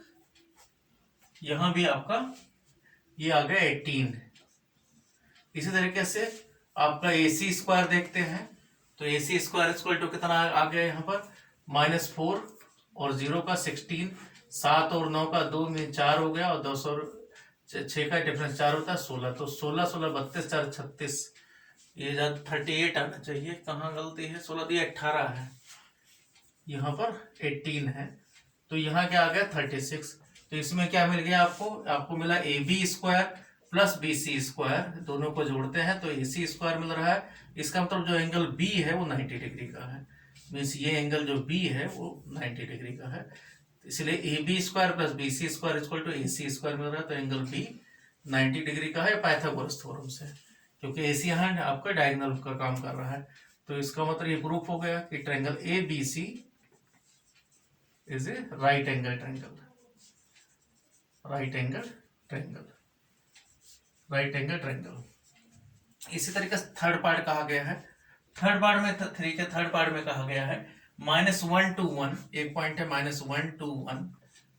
यहां भी आपका ये आ गया 18। इसी तरीके से आपका ए सी स्क्वायर देखते हैं, तो A C square equal to कितना आ गया यहाँ पर, -4 और 0 का 16, 7 और 9 का 2 में 4 हो गया, और 10 और 6 का डिफरेंस 4 होता है 16, तो 16 16 32 4 36, ये 38 आना चाहिए, कहाँ गलती है, 16 दिया 18 है, यहाँ पर 18 है, तो यहाँ क्या आ गया 36। तो इसमें क्या मिल गया आपको, आपको मिला A B square plus B C square, दोनों को जोड़ते हैं तो ए सी स्क्वायर मिल रहा है। इसका मतलब जो एंगल बी है वो 90 डिग्री का है, मीन्स ये एंगल जो बी है वो 90 डिग्री का है, इसलिए A B square plus B C square equal to A C square मिल रहा है, तो एंगल बी 90 डिग्री का है पाइथागोरस थ्योरम से, क्योंकि ए सी यहाँ आपका डायगोनल का काम कर रहा है। तो इसका मतलब ये प्रूफ हो गया कि triangle A B C is a right angle triangle, right angle triangle, right angle triangle. इसी तरीके से थर्ड पार्ट कहा गया है, थर्ड पार्ट में 3 के थर्ड पार्ट में कहा गया है -1 to 1, एक पॉइंट है -1 to 1,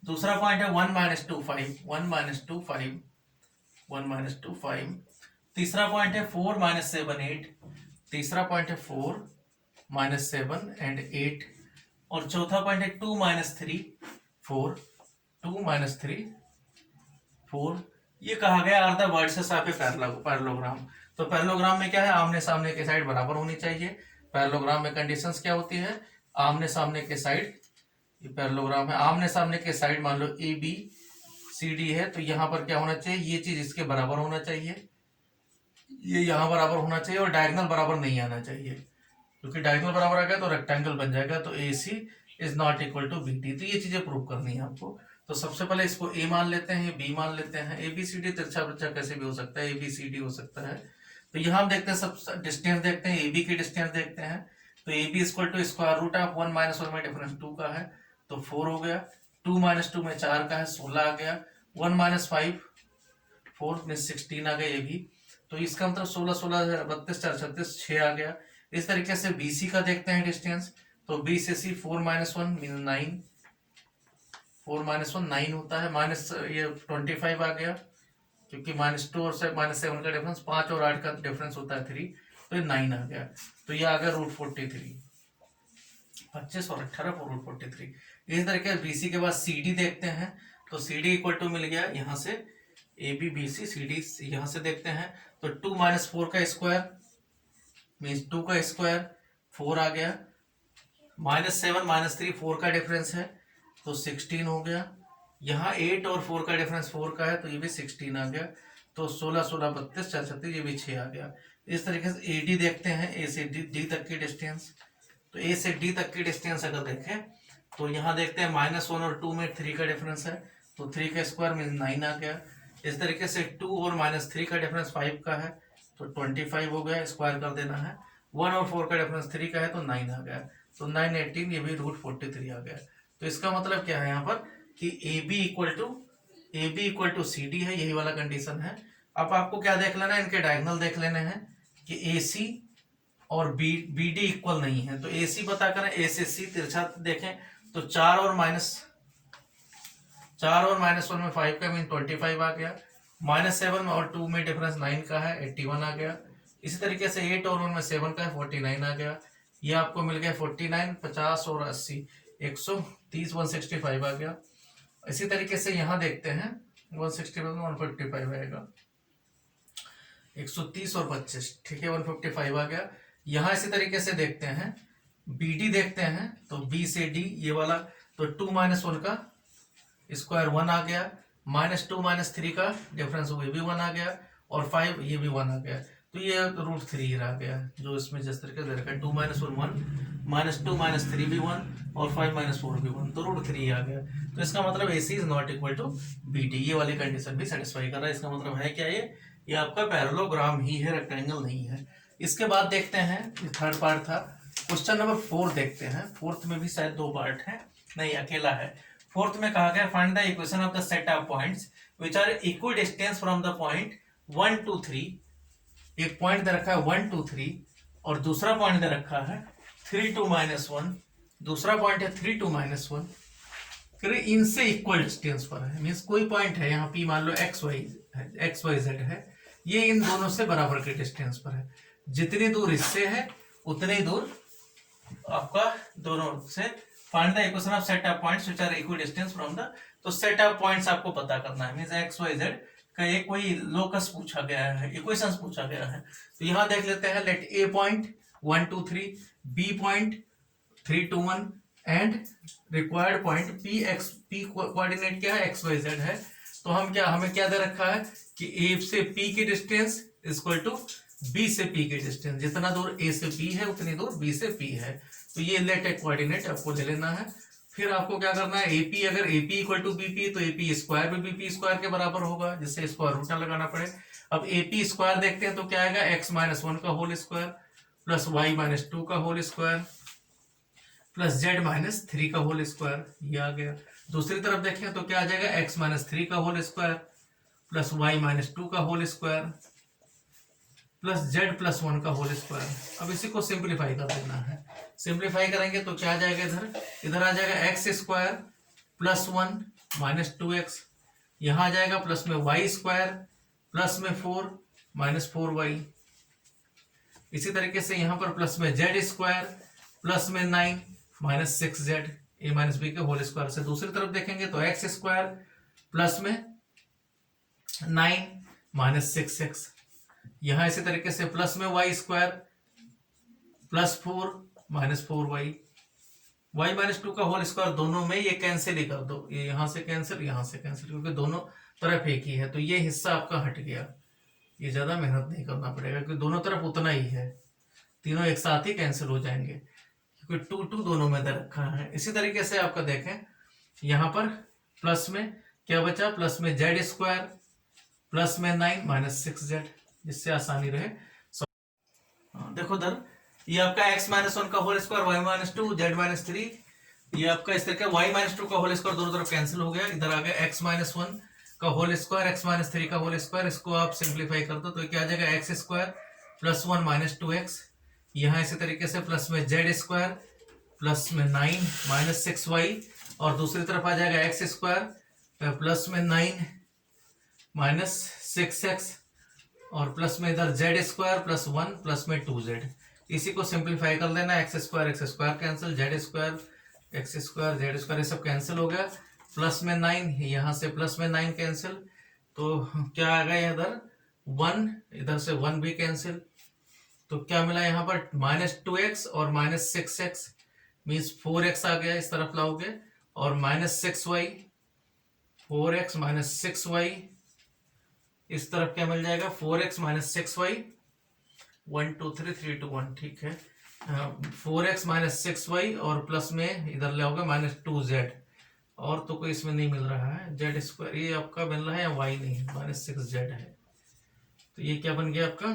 दूसरा पॉइंट है 1 - 2 5, 1 - 2 5, 1 - 2 5, तीसरा पॉइंट है 4 - 7 8, तीसरा पॉइंट है 4 - 7 एंड 8, और चौथा पॉइंट है 2 - 3 4, 2 - 3 4। ये कहा गया are the vertices of a parallelogram. तो पैरेललोग्राम में क्या है, आमने सामने के साइड बराबर होनी चाहिए। पैरेललोग्राम में कंडीशंस क्या होती है, आमने सामने के साइड, ये पैरेललोग्राम है, आमने सामने के साइड मान लो ए बी सी डी है, तो यहाँ पर क्या होना चाहिए, ये चीज इसके बराबर होना चाहिए, ये यहाँ बराबर होना चाहिए, और डायगोनल बराबर नहीं आना चाहिए, क्योंकि डायगोनल बराबर आ गया तो रेक्टेंगल बन जाएगा, तो A C is not equal to B D. तो ये चीजें प्रूव करनी है आपको। तो सबसे पहले इसको ए मान लेते हैं, बी मान लेते हैं, ए बी सी डी तिरछा बच्चा कैसे भी हो सकता है, ए बी सी डी हो सकता है। तो यहाँ हम देखते हैं, सब डिस्टेंस देखते हैं, ए बी की डिस्टेंस देखते हैं, तो A B equal to square root of 1 - 1 में डिफरेंस 2 का है, तो 4 हो गया, 2 - 2 में 4 का है 16 आ गया, 1 - 5 4 में 16 आ गया ये भी, तो इसका मतलब 16 16 32 4 36 6 आ गया। इस तरीके से बी सी का देखते हैं डिस्टेंस, तो बी से सी 4 - 1 मीन 9, 4 - 1 9 होता है, माइनस ये 25 आ गया, क्योंकि -2 और -7 का डिफरेंस 5 और 8 का डिफरेंस होता है 3, तो ये 9 आ गया, तो ये आ गया √43, 25 और 18 पर √43। इस तरीके बी सी के बाद सी डी देखते हैं, तो सी डी इक्वल टू मिल गया यहाँ से A B B C C D, यहाँ से देखते हैं तो 2 - 4 का स्क्वायर मीन्स 2 का स्क्वायर 4 आ गया, -7 - 3 4 का डिफरेंस है तो 16 हो गया, यहाँ 8 और 4 का डिफरेंस 4 का है तो ये भी 16 आ गया, तो 16 16 32 4 36 ये भी 6 आ गया। इस तरीके से ए डी देखते हैं, ए से डी तक की डिस्टेंस, तो ए से डी तक की डिस्टेंस अगर देखें तो यहाँ देखते हैं -1 और 2 में 3 का डिफरेंस है, तो 3 का स्क्वायर मीन्स 9 आ गया। इस तरीके से 2 और -3 का डिफरेंस 5 का है तो 25 हो गया, स्क्वायर कर देना है, 1 और 4 का डिफरेंस 3 का है तो 9 आ गया, तो 9 18 ये भी √43 आ गया। तो इसका मतलब क्या है यहाँ पर कि A B equal to C D है, यही वाला कंडीशन है। अब आपको क्या देख लेना है, इनके डायगोनल देख लेने हैं कि ए सी और बी डी इक्वल नहीं है, तो ए सी पता करें, ए से सी तिरछा देखें तो 4 और -1 में 5 का मीन 25 आ गया, -7 और 2 में डिफरेंस 9 का है 81 आ गया। इसी तरीके से 8 और 1 में 7 का है 49 आ गया, ये आपको मिल गया 49 50 और 80 130 165 आ गया। इसी तरीके से यहाँ देखते हैं 165 155 आएगा, 130 और 25 ठीक है 155 आ गया। यहाँ इसी तरीके से देखते हैं बी डी देखते हैं, तो बी से डी ये वाला, तो 2 - 1 का स्क्वायर 1 आ गया, -2 -3 का डिफरेंस वो भी 1 आ गया, और 5 ये भी 1 आ गया, तो ये √3 रह गया जो इसमें जिस तरीके से रखा है। 2 - 1 1, -2 -3 भी 1 और 5 - 4 भी 1, तो √3 आ गया। तो इसका मतलब AC is not equal to BD, ये वाली कंडीशन भी सेटिस्फाई कर रहा है। इसका मतलब है क्या, ये आपका पैरेललोग्राम ही है, रेक्टेंगल नहीं है। इसके बाद देखते हैं, ये थर्ड पार्ट था। क्वेश्चन नंबर 4 देखते हैं। फोर्थ में भी शायद 2 पार्ट है, नहीं अकेला है। फोर्थ में कहा गया find the equation of the set of points which are equal distance from the point 1 2 3। एक पॉइंट दे रखा है 1 2 3 और दूसरा पॉइंट दे रखा है 3 2 -1, दूसरा पॉइंट है 3 2 -1। फिर इनसे इक्वल डिस्टेंस पर है, मीन्स कोई पॉइंट है यहाँ P मान लो XYZ है, ये इन दोनों से बराबर के डिस्टेंस पर है। जितनी दूर इससे है उतनी दूर आपका दोनों से find the equation of set of points which are equal distance from the. तो सेट ऑफ पॉइंट्स आपको पता करना है, मींस XYZ का एक कोई लोकस पूछा गया है, इक्वेशंस पूछा गया है। तो यहां देख लेते हैं, let A point 1 2 3, B point 3 2 1 and required point P coordinate क्या है, XYZ है। तो हमें क्या दे रखा है कि A से P की डिस्टेंस इक्वल टू B से P की डिस्टेंस, जितना दूर A से P है उतनी दूर B से P है। तो ये लेट एक कोऑर्डिनेट आपको ले लेना है। फिर आपको क्या करना है, AP अगर AP इक्वल टू BP तो AP स्क्वायर भी BP स्क्वायर के बराबर होगा, जिससे स्क्वायर रूट ना लगाना पड़े। अब AP स्क्वायर देखते हैं तो क्या आएगा, x - 1 का होल स्क्वायर प्लस y - 2 का होल स्क्वायर प्लस z - 3 का होल स्क्वायर, ये आ गया। दूसरी तरफ देखें तो क्या आ जाएगा, x - 3 का होल स्क्वायर प्लस y - 2 का होल स्क्वायर प्लस z+1 का होल स्क्वायर। अब इसी को सिंप्लीफाई कर देना है। सिंप्लीफाई करेंगे तो क्या आ जाएगा, इधर आ जाएगा x² प्लस 1 - 2x, यहाँ आ जाएगा प्लस में y² प्लस में 4 - 4y। इसी तरीके से यहाँ पर प्लस में z² प्लस में 9 - 6z, a - b के होल स्क्वायर से। दूसरी तरफ देखेंगे तो x² प्लस में 9 - 6x, यहां इसी तरीके से प्लस में y² प्लस 4 - 4y, y - 2 का होल स्क्वायर, दोनों में ये कैंसिल ही कर दो, ये यहां से कैंसिल यहां से कैंसिल, क्योंकि दोनों तरफ एक ही है। तो ये हिस्सा आपका हट गया, ये ज्यादा मेहनत नहीं करना पड़ेगा क्योंकि दोनों तरफ उतना ही है, तीनों एक साथ ही कैंसिल हो जाएंगे क्योंकि 2 2 दोनों में दे रखा है। इसी तरीके से आपका देखें, यहाँ पर प्लस में क्या बचा, प्लस में z² प्लस में 9 - 6z, जिससे आसानी रहे। देखो दर, ये आपका x - 1 का होल स्क्वायर, y - 2 z - 3, ये आपका इस तरह का y - 2 का होल स्क्वायर दोनों तरफ कैंसिल हो गया। इधर आ गया x - 1 का होल स्क्वायर, x - 3 का होल स्क्वायर, इसको आप सिंप्लीफाई कर दो तो क्या आ जाएगा, x² प्लस 1 - 2x, यहाँ इसी तरीके से प्लस में z² प्लस में 9 - 6y, और दूसरी तरफ आ जाएगा x² प्लस में 9 - 6x, और प्लस में इधर z² प्लस 1 प्लस में 2z। इसी को सिंप्लीफाई कर लेना, x² cancel, z² x² z² ये सब कैंसिल हो गया। प्लस में 9, यहाँ से प्लस में 9 कैंसिल, तो क्या आ गया इधर 1, इधर से 1 भी कैंसिल, तो क्या मिला यहाँ पर -2x और -6x, मीन्स 4x आ गया, इस तरफ लाओगे, और -6y, 4x - 6y, इस तरफ क्या मिल जाएगा, 4x - 6y, 1 2 3 3 2 1, ठीक है। 4x - 6y और प्लस में इधर ले आओगे -2z, और तो कोई इसमें नहीं मिल रहा है, z², ये आपका मिल रहा है या y नहीं, -6z है। तो ये क्या बन गया आपका,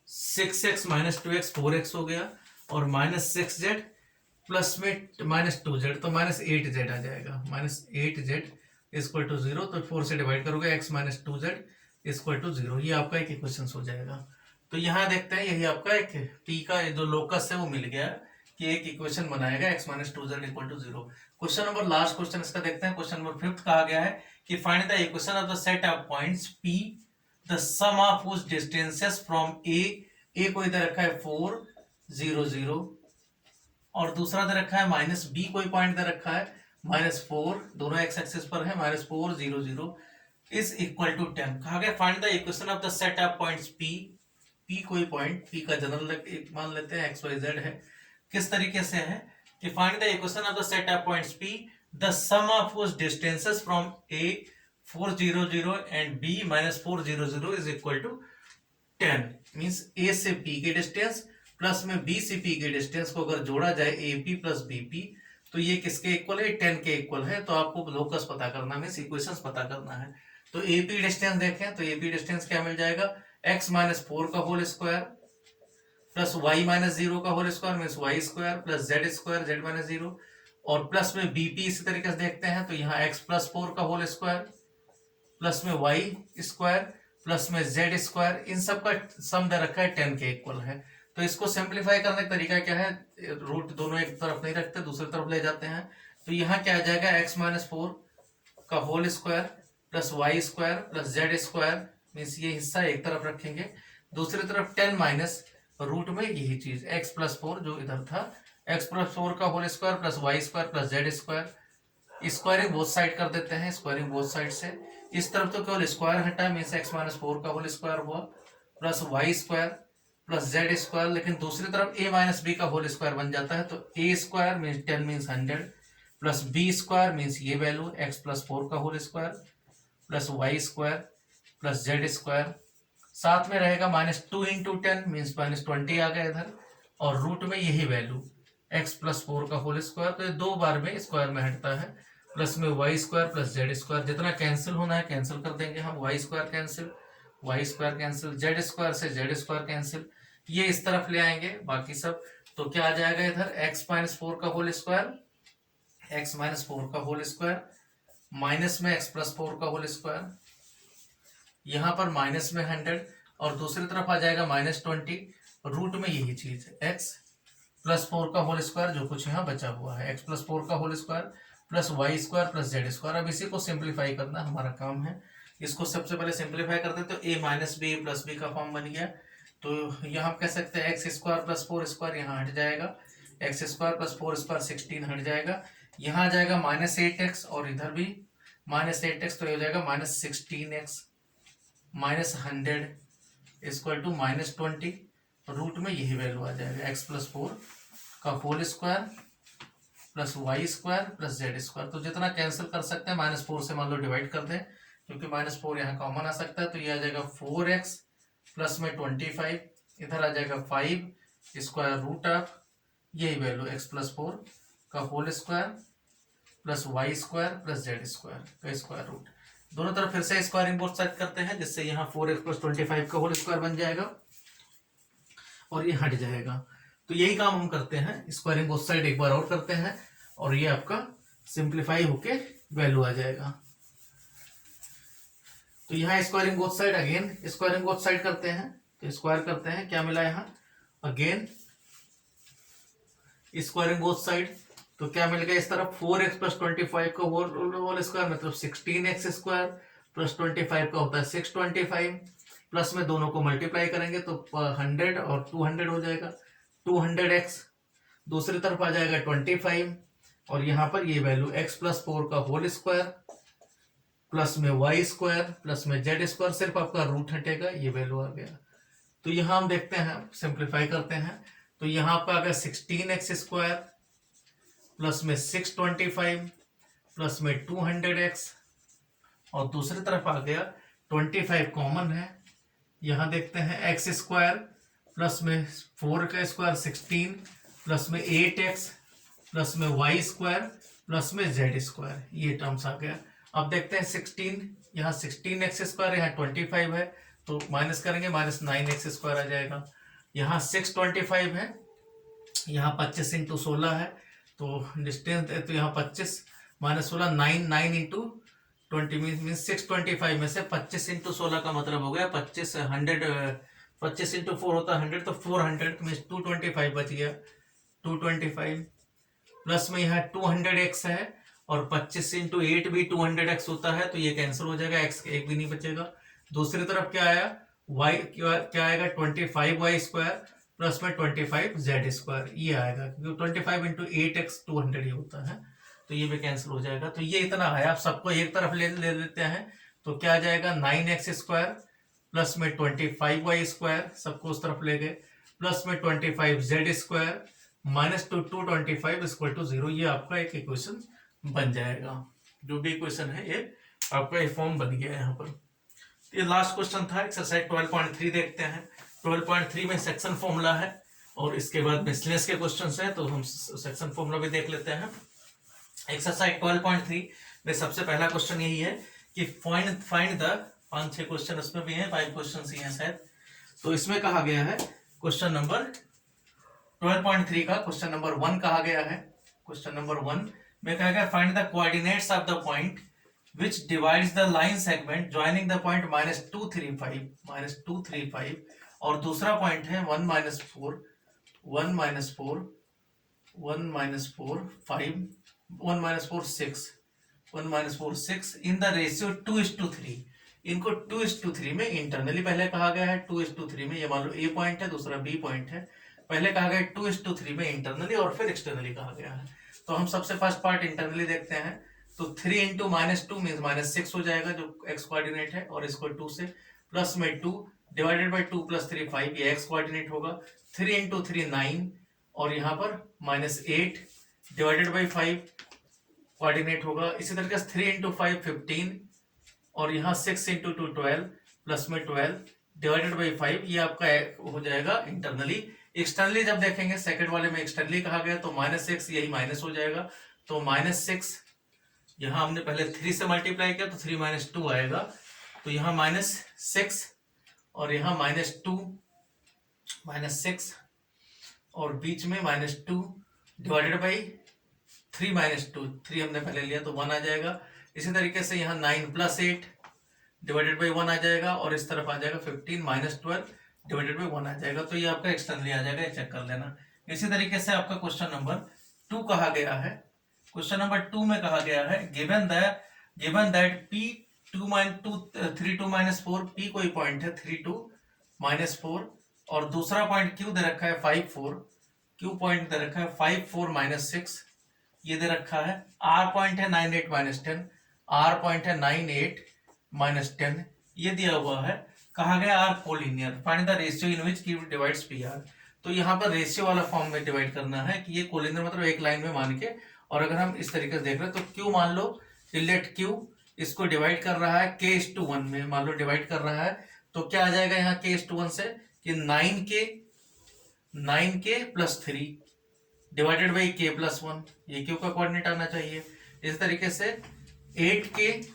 6x - 2x 4x हो गया, और -6z प्लस में -2z, तो -8z आ जाएगा, -8z इक्वल टू 0। तो 4 से डिवाइड करोगे, x - 2z इक्वल टू 0, ये आपका एक इक्वेशन हो जाएगा। तो यहाँ देखते हैं, यही आपका एक t का जो लोकस है वो मिल गया कि एक इक्वेशन बनाएगा x - 2z equal to 0। Question number, last question इसका देखते हैं। क्वेश्चन नंबर 5 कहा गया है कि find the equation of the set of points P, the sum of whose distances from A को इधर रखा है 4 0 0, और दूसरा दे रखा है -b, कोई पॉइंट दे रखा है -4, दोनों एक्स एक्सिस पर है, -4 0 0 इज इक्वल टू 10। कहा गया find the equation of the set of points P कोई पॉइंट, P का जनरल मान लेते हैं XYZ है। किस तरीके से है कि find the equation of the set of points P the sum of उस distances from A 400 and B -400 is equal to 10। Means A से बी के डिस्टेंस प्लस में बी से पी के डिस्टेंस को अगर जोड़ा जाए A P plus B P तो ये किसके इक्वल है, 10 के इक्वल है। तो आपको लोकस पता करना है, इक्वेशंस पता करना है। तो ए पी डिस्टेंस देखें तो ए पी डिस्टेंस क्या मिल जाएगा, x -4 का होल स्क्वायर प्लस y -0 का whole square means y square plus z square z -0 और प्लस में बीपी इसी तरीके से देखते हैं तो यहाँ x +4 का होल स्क्वायर प्लस में y स्क्वायर प्लस में z स्क्वायर, इन सब का सम दे रखा है 10 के इक्वल है। तो इसको सिंप्लीफाई करने का तरीका क्या है, रूट दोनों एक तरफ नहीं रखते, दूसरी तरफ ले जाते हैं। तो यहाँ क्या आ जाएगा, x -4 का whole square plus y square plus z square means ये हिस्सा एक तरफ रखेंगे, दूसरी तरफ 10 माइनस रूट में यही चीज x +4 जो इधर था, x +4 का whole square plus y square plus z square, squaring both side कर देते हैं, स्क्वायरिंग बोथ साइड से। इस तरफ तो केवल स्क्वायर हटा मीन्स x -4 का होल स्क्वायर हुआ plus y square plus z square, लेकिन दूसरी तरफ a -b का होल स्क्वायर बन जाता है। तो a square means 10 means 100 plus b square means ये वैल्यू x +4 का whole square plus y square plus z square, साथ में रहेगा -2 × 10 मीन्स -20 आ गया इधर, और रूट में यही वैल्यू x +4 का होल स्क्वायर, तो ये दो बार में स्क्वायर में हटता है, प्लस में y square plus z square, जितना कैंसिल होना है कैंसिल कर देंगे हम, y square cancel y square cancel, z square से z स्क्वायर कैंसिल, ये इस तरफ ले आएंगे बाकी सब। तो क्या आ जाएगा इधर x -4 का होल स्क्वायर, x -4 का होल स्क्वायर माइनस में x +4 का होल स्क्वायर, यहाँ पर माइनस में 100 और दूसरी तरफ आ जाएगा -20, रूट में यही चीज x +4 का होल स्क्वायर जो कुछ यहाँ बचा हुआ है, x +4 का whole square plus y square plus z square. अब इसी को सिंप्लीफाई करना हमारा काम है, इसको सबसे पहले सिंप्लीफाई करते तो a -b प्लस b का फॉर्म बन गया। तो यहाँ कह सकते हैं x स्क्वायर प्लस 4 स्क्वायर यहाँ हट जाएगा, x स्क्वायर प्लस 4 स्क्वायर 16 हट जाएगा, यहाँ आ जाएगा -8x और इधर भी -8x, तो ये हो जाएगा -16x -100 इक्वल टू -20, रूट में यही वैल्यू आ जाएगा x +4 का whole square plus y square plus z square. तो जितना कैंसिल कर सकते हैं -4 से मान लो डिवाइड कर दें, क्योंकि -4 यहाँ कॉमन आ सकता है, तो ये आ जाएगा 4x प्लस में 25, इधर आ जाएगा 5 स्क्वायर रूट ऑफ यही वैल्यू x +4 का whole square plus y square plus z square का स्क्वायर रूट। दोनों तरफ फिर से स्क्वायरिंग बोथ साइड करते हैं, जिससे यहाँ 4x + 25 का होल स्क्वायर बन जाएगा और ये हट जाएगा। तो यही काम हम करते हैं, स्क्वायरिंग बोथ साइड एक बार और करते हैं और ये आपका सिंप्लीफाई होके वैल्यू आ जाएगा। तो यहाँ squaring both side, again squaring both side करते हैं, तो स्क्वायर करते हैं, क्या मिला यहाँ अगेन स्क्वायरिंग बोथ साइड, तो क्या मिल गया इस तरफ 4x + 25 का होल स्क्वायर मतलब 16x स्क्वायर प्लस 25 का होता है 625, प्लस में दोनों को मल्टीप्लाई करेंगे तो 100 और 200 हो जाएगा 200x, दूसरी तरफ आ जाएगा 25 और यहाँ पर ये वैल्यू x +4 का होल स्क्वायर प्लस में y स्क्वायर प्लस में z स्क्वायर, सिर्फ आपका रूट हटेगा, ये वैल्यू आ गया। तो यहाँ हम देखते हैं, सिंप्लीफाई करते हैं, तो यहाँ आपका आ गया 16x स्क्वायर प्लस में 625 प्लस में 200x और दूसरी तरफ आ गया 25 कॉमन है, यहाँ देखते हैं x स्क्वायर प्लस में 4 का स्क्वायर 16 प्लस में 8x प्लस में y स्क्वायर प्लस में z स्क्वायर, ये टर्म्स आ गया। अब देखते हैं 16, यहाँ 16x स्क्वायर यहाँ 25 है तो माइनस करेंगे -9x स्क्वायर आ जाएगा, यहाँ 625 है, यहाँ 25 × 16 है तो डिस्टेंस तो यहाँ 25 -16 9 × 20 मीन्स 625 में से 25 × 16 का मतलब हो गया 25 × 4 होता है 100, तो 400 मीन्स 225 बच गया 225, प्लस में यहाँ 200x है और 25 × 8 भी 200x होता है, तो ये कैंसिल हो जाएगा, x एक भी नहीं बचेगा। दूसरी तरफ क्या आया y क्या आएगा 25y स्क्वायर प्लस में 25z स्क्वायर, ये आएगा क्योंकि 25 × 8x 200 ही होता है, तो ये भी कैंसिल हो जाएगा। तो ये इतना आया, आप सबको एक तरफ ले लेते हैं तो क्या आ जाएगा 9x स्क्वायर प्लस में 25y स्क्वायर, सबको उस तरफ ले गए, प्लस में 25z स्क्वायर -225 = 0, ये आपका एक इक्वेशन बन जाएगा। जो भी क्वेश्चन है ये आपका ये फॉर्म बन गया है यहाँ पर। ये लास्ट क्वेश्चन था। एक्सरसाइज 12.3 देखते हैं। 12.3 में सेक्शन फॉर्मूला है और इसके बाद मिसलेनियस के क्वेश्चंस है, तो हम सेक्शन फॉर्मूला भी देख लेते हैं। एक्सरसाइज 12.3 में सबसे पहला क्वेश्चन यही है कि फाइंड द 5-6 क्वेश्चन इसमें भी हैं, 5 क्वेश्चन ही हैं शायद। तो इसमें कहा गया है क्वेश्चन नंबर 12.3 का क्वेश्चन नंबर 1 कहा गया है। क्वेश्चन नंबर 1 में कहा गया find the coordinates of the point which divides the line segment joining the point -235 और दूसरा पॉइंट है 1 - 4 1 - 4 1 - 4 5 1 - 4 6 1 - 4 6 इन द रेशियो 2:3। इनको 2:3 में इंटरनली पहले कहा गया है। 2:3 में ये मान लो ए पॉइंट है, दूसरा बी पॉइंट है। पहले कहा गया 2:3 में इंटरनली और फिर एक्सटर्नली कहा गया है। तो हम सबसे फर्स्ट पार्ट इंटरनली देखते हैं। तो 3 × -2 मीन्स -6 हो जाएगा जो एक्स कोऑर्डिनेट है, और इसको 2 से प्लस में 2 डिवाइडेड बाई 2 + 3 5 ये एक्स कोऑर्डिनेट होगा। 3 × 3 9 और यहाँ पर -8 डिवाइडेड बाई 5 कोऑर्डिनेट होगा। इसी तरीके से 3 × 5 15 और यहाँ 6 × 2 12 प्लस में 12 डिवाइडेड बाई 5 ये आपका हो जाएगा इंटरनली। एक्सटर्नली जब देखेंगे सेकंड वाले में एक्सटर्नली कहा गया तो -6 यही माइनस हो जाएगा। तो -6 यहाँ हमने पहले 3 से मल्टीप्लाई किया तो 3 - 2 आएगा। तो यहाँ -6 और यहाँ -2 -6 और बीच में -2 डिवाइडेड बाई 3 - 2 3 हमने पहले लिया तो 1 आ जाएगा। इसी तरीके से यहाँ 9 + 8 डिवाइडेड बाई 1 आ जाएगा और इस तरफ आ जाएगा 15 - 12 डिवाइडेड बाई 1 आ जाएगा। तो ये आपका एक्सटर्नली आ जाएगा, चेक कर लेना। इसी तरीके से आपका क्वेश्चन नंबर 2 कहा गया है। क्वेश्चन नंबर 2 में कहा गया है गिवन दैट P 3 2 - 4 P कोई पॉइंट है 3 2 - 4 और दूसरा पॉइंट Q दे रखा है 5 4 Q पॉइंट दे रखा है 5 4 - 6 ये दे रखा है। R पॉइंट है 9 8 - 10 R पॉइंट है 9 8 - 10 ये दिया हुआ है। कहा गया R collinear find the ratio in which Q divides PR। तो यहाँ पर रेशियो वाला फॉर्म में डिवाइड करना है कि ये कोलिनियर मतलब एक लाइन में मान के। और अगर हम इस तरीके से देख रहे हैं तो Q मान लो लेट Q इसको डिवाइड कर रहा है K/1 में, मान लो डिवाइड कर रहा है तो क्या आ जाएगा यहाँ K/1 से कि 9K + 3 डिवाइडेड बाई K+1 ये Q का कोऑर्डिनेट आना चाहिए। इस तरीके से 8K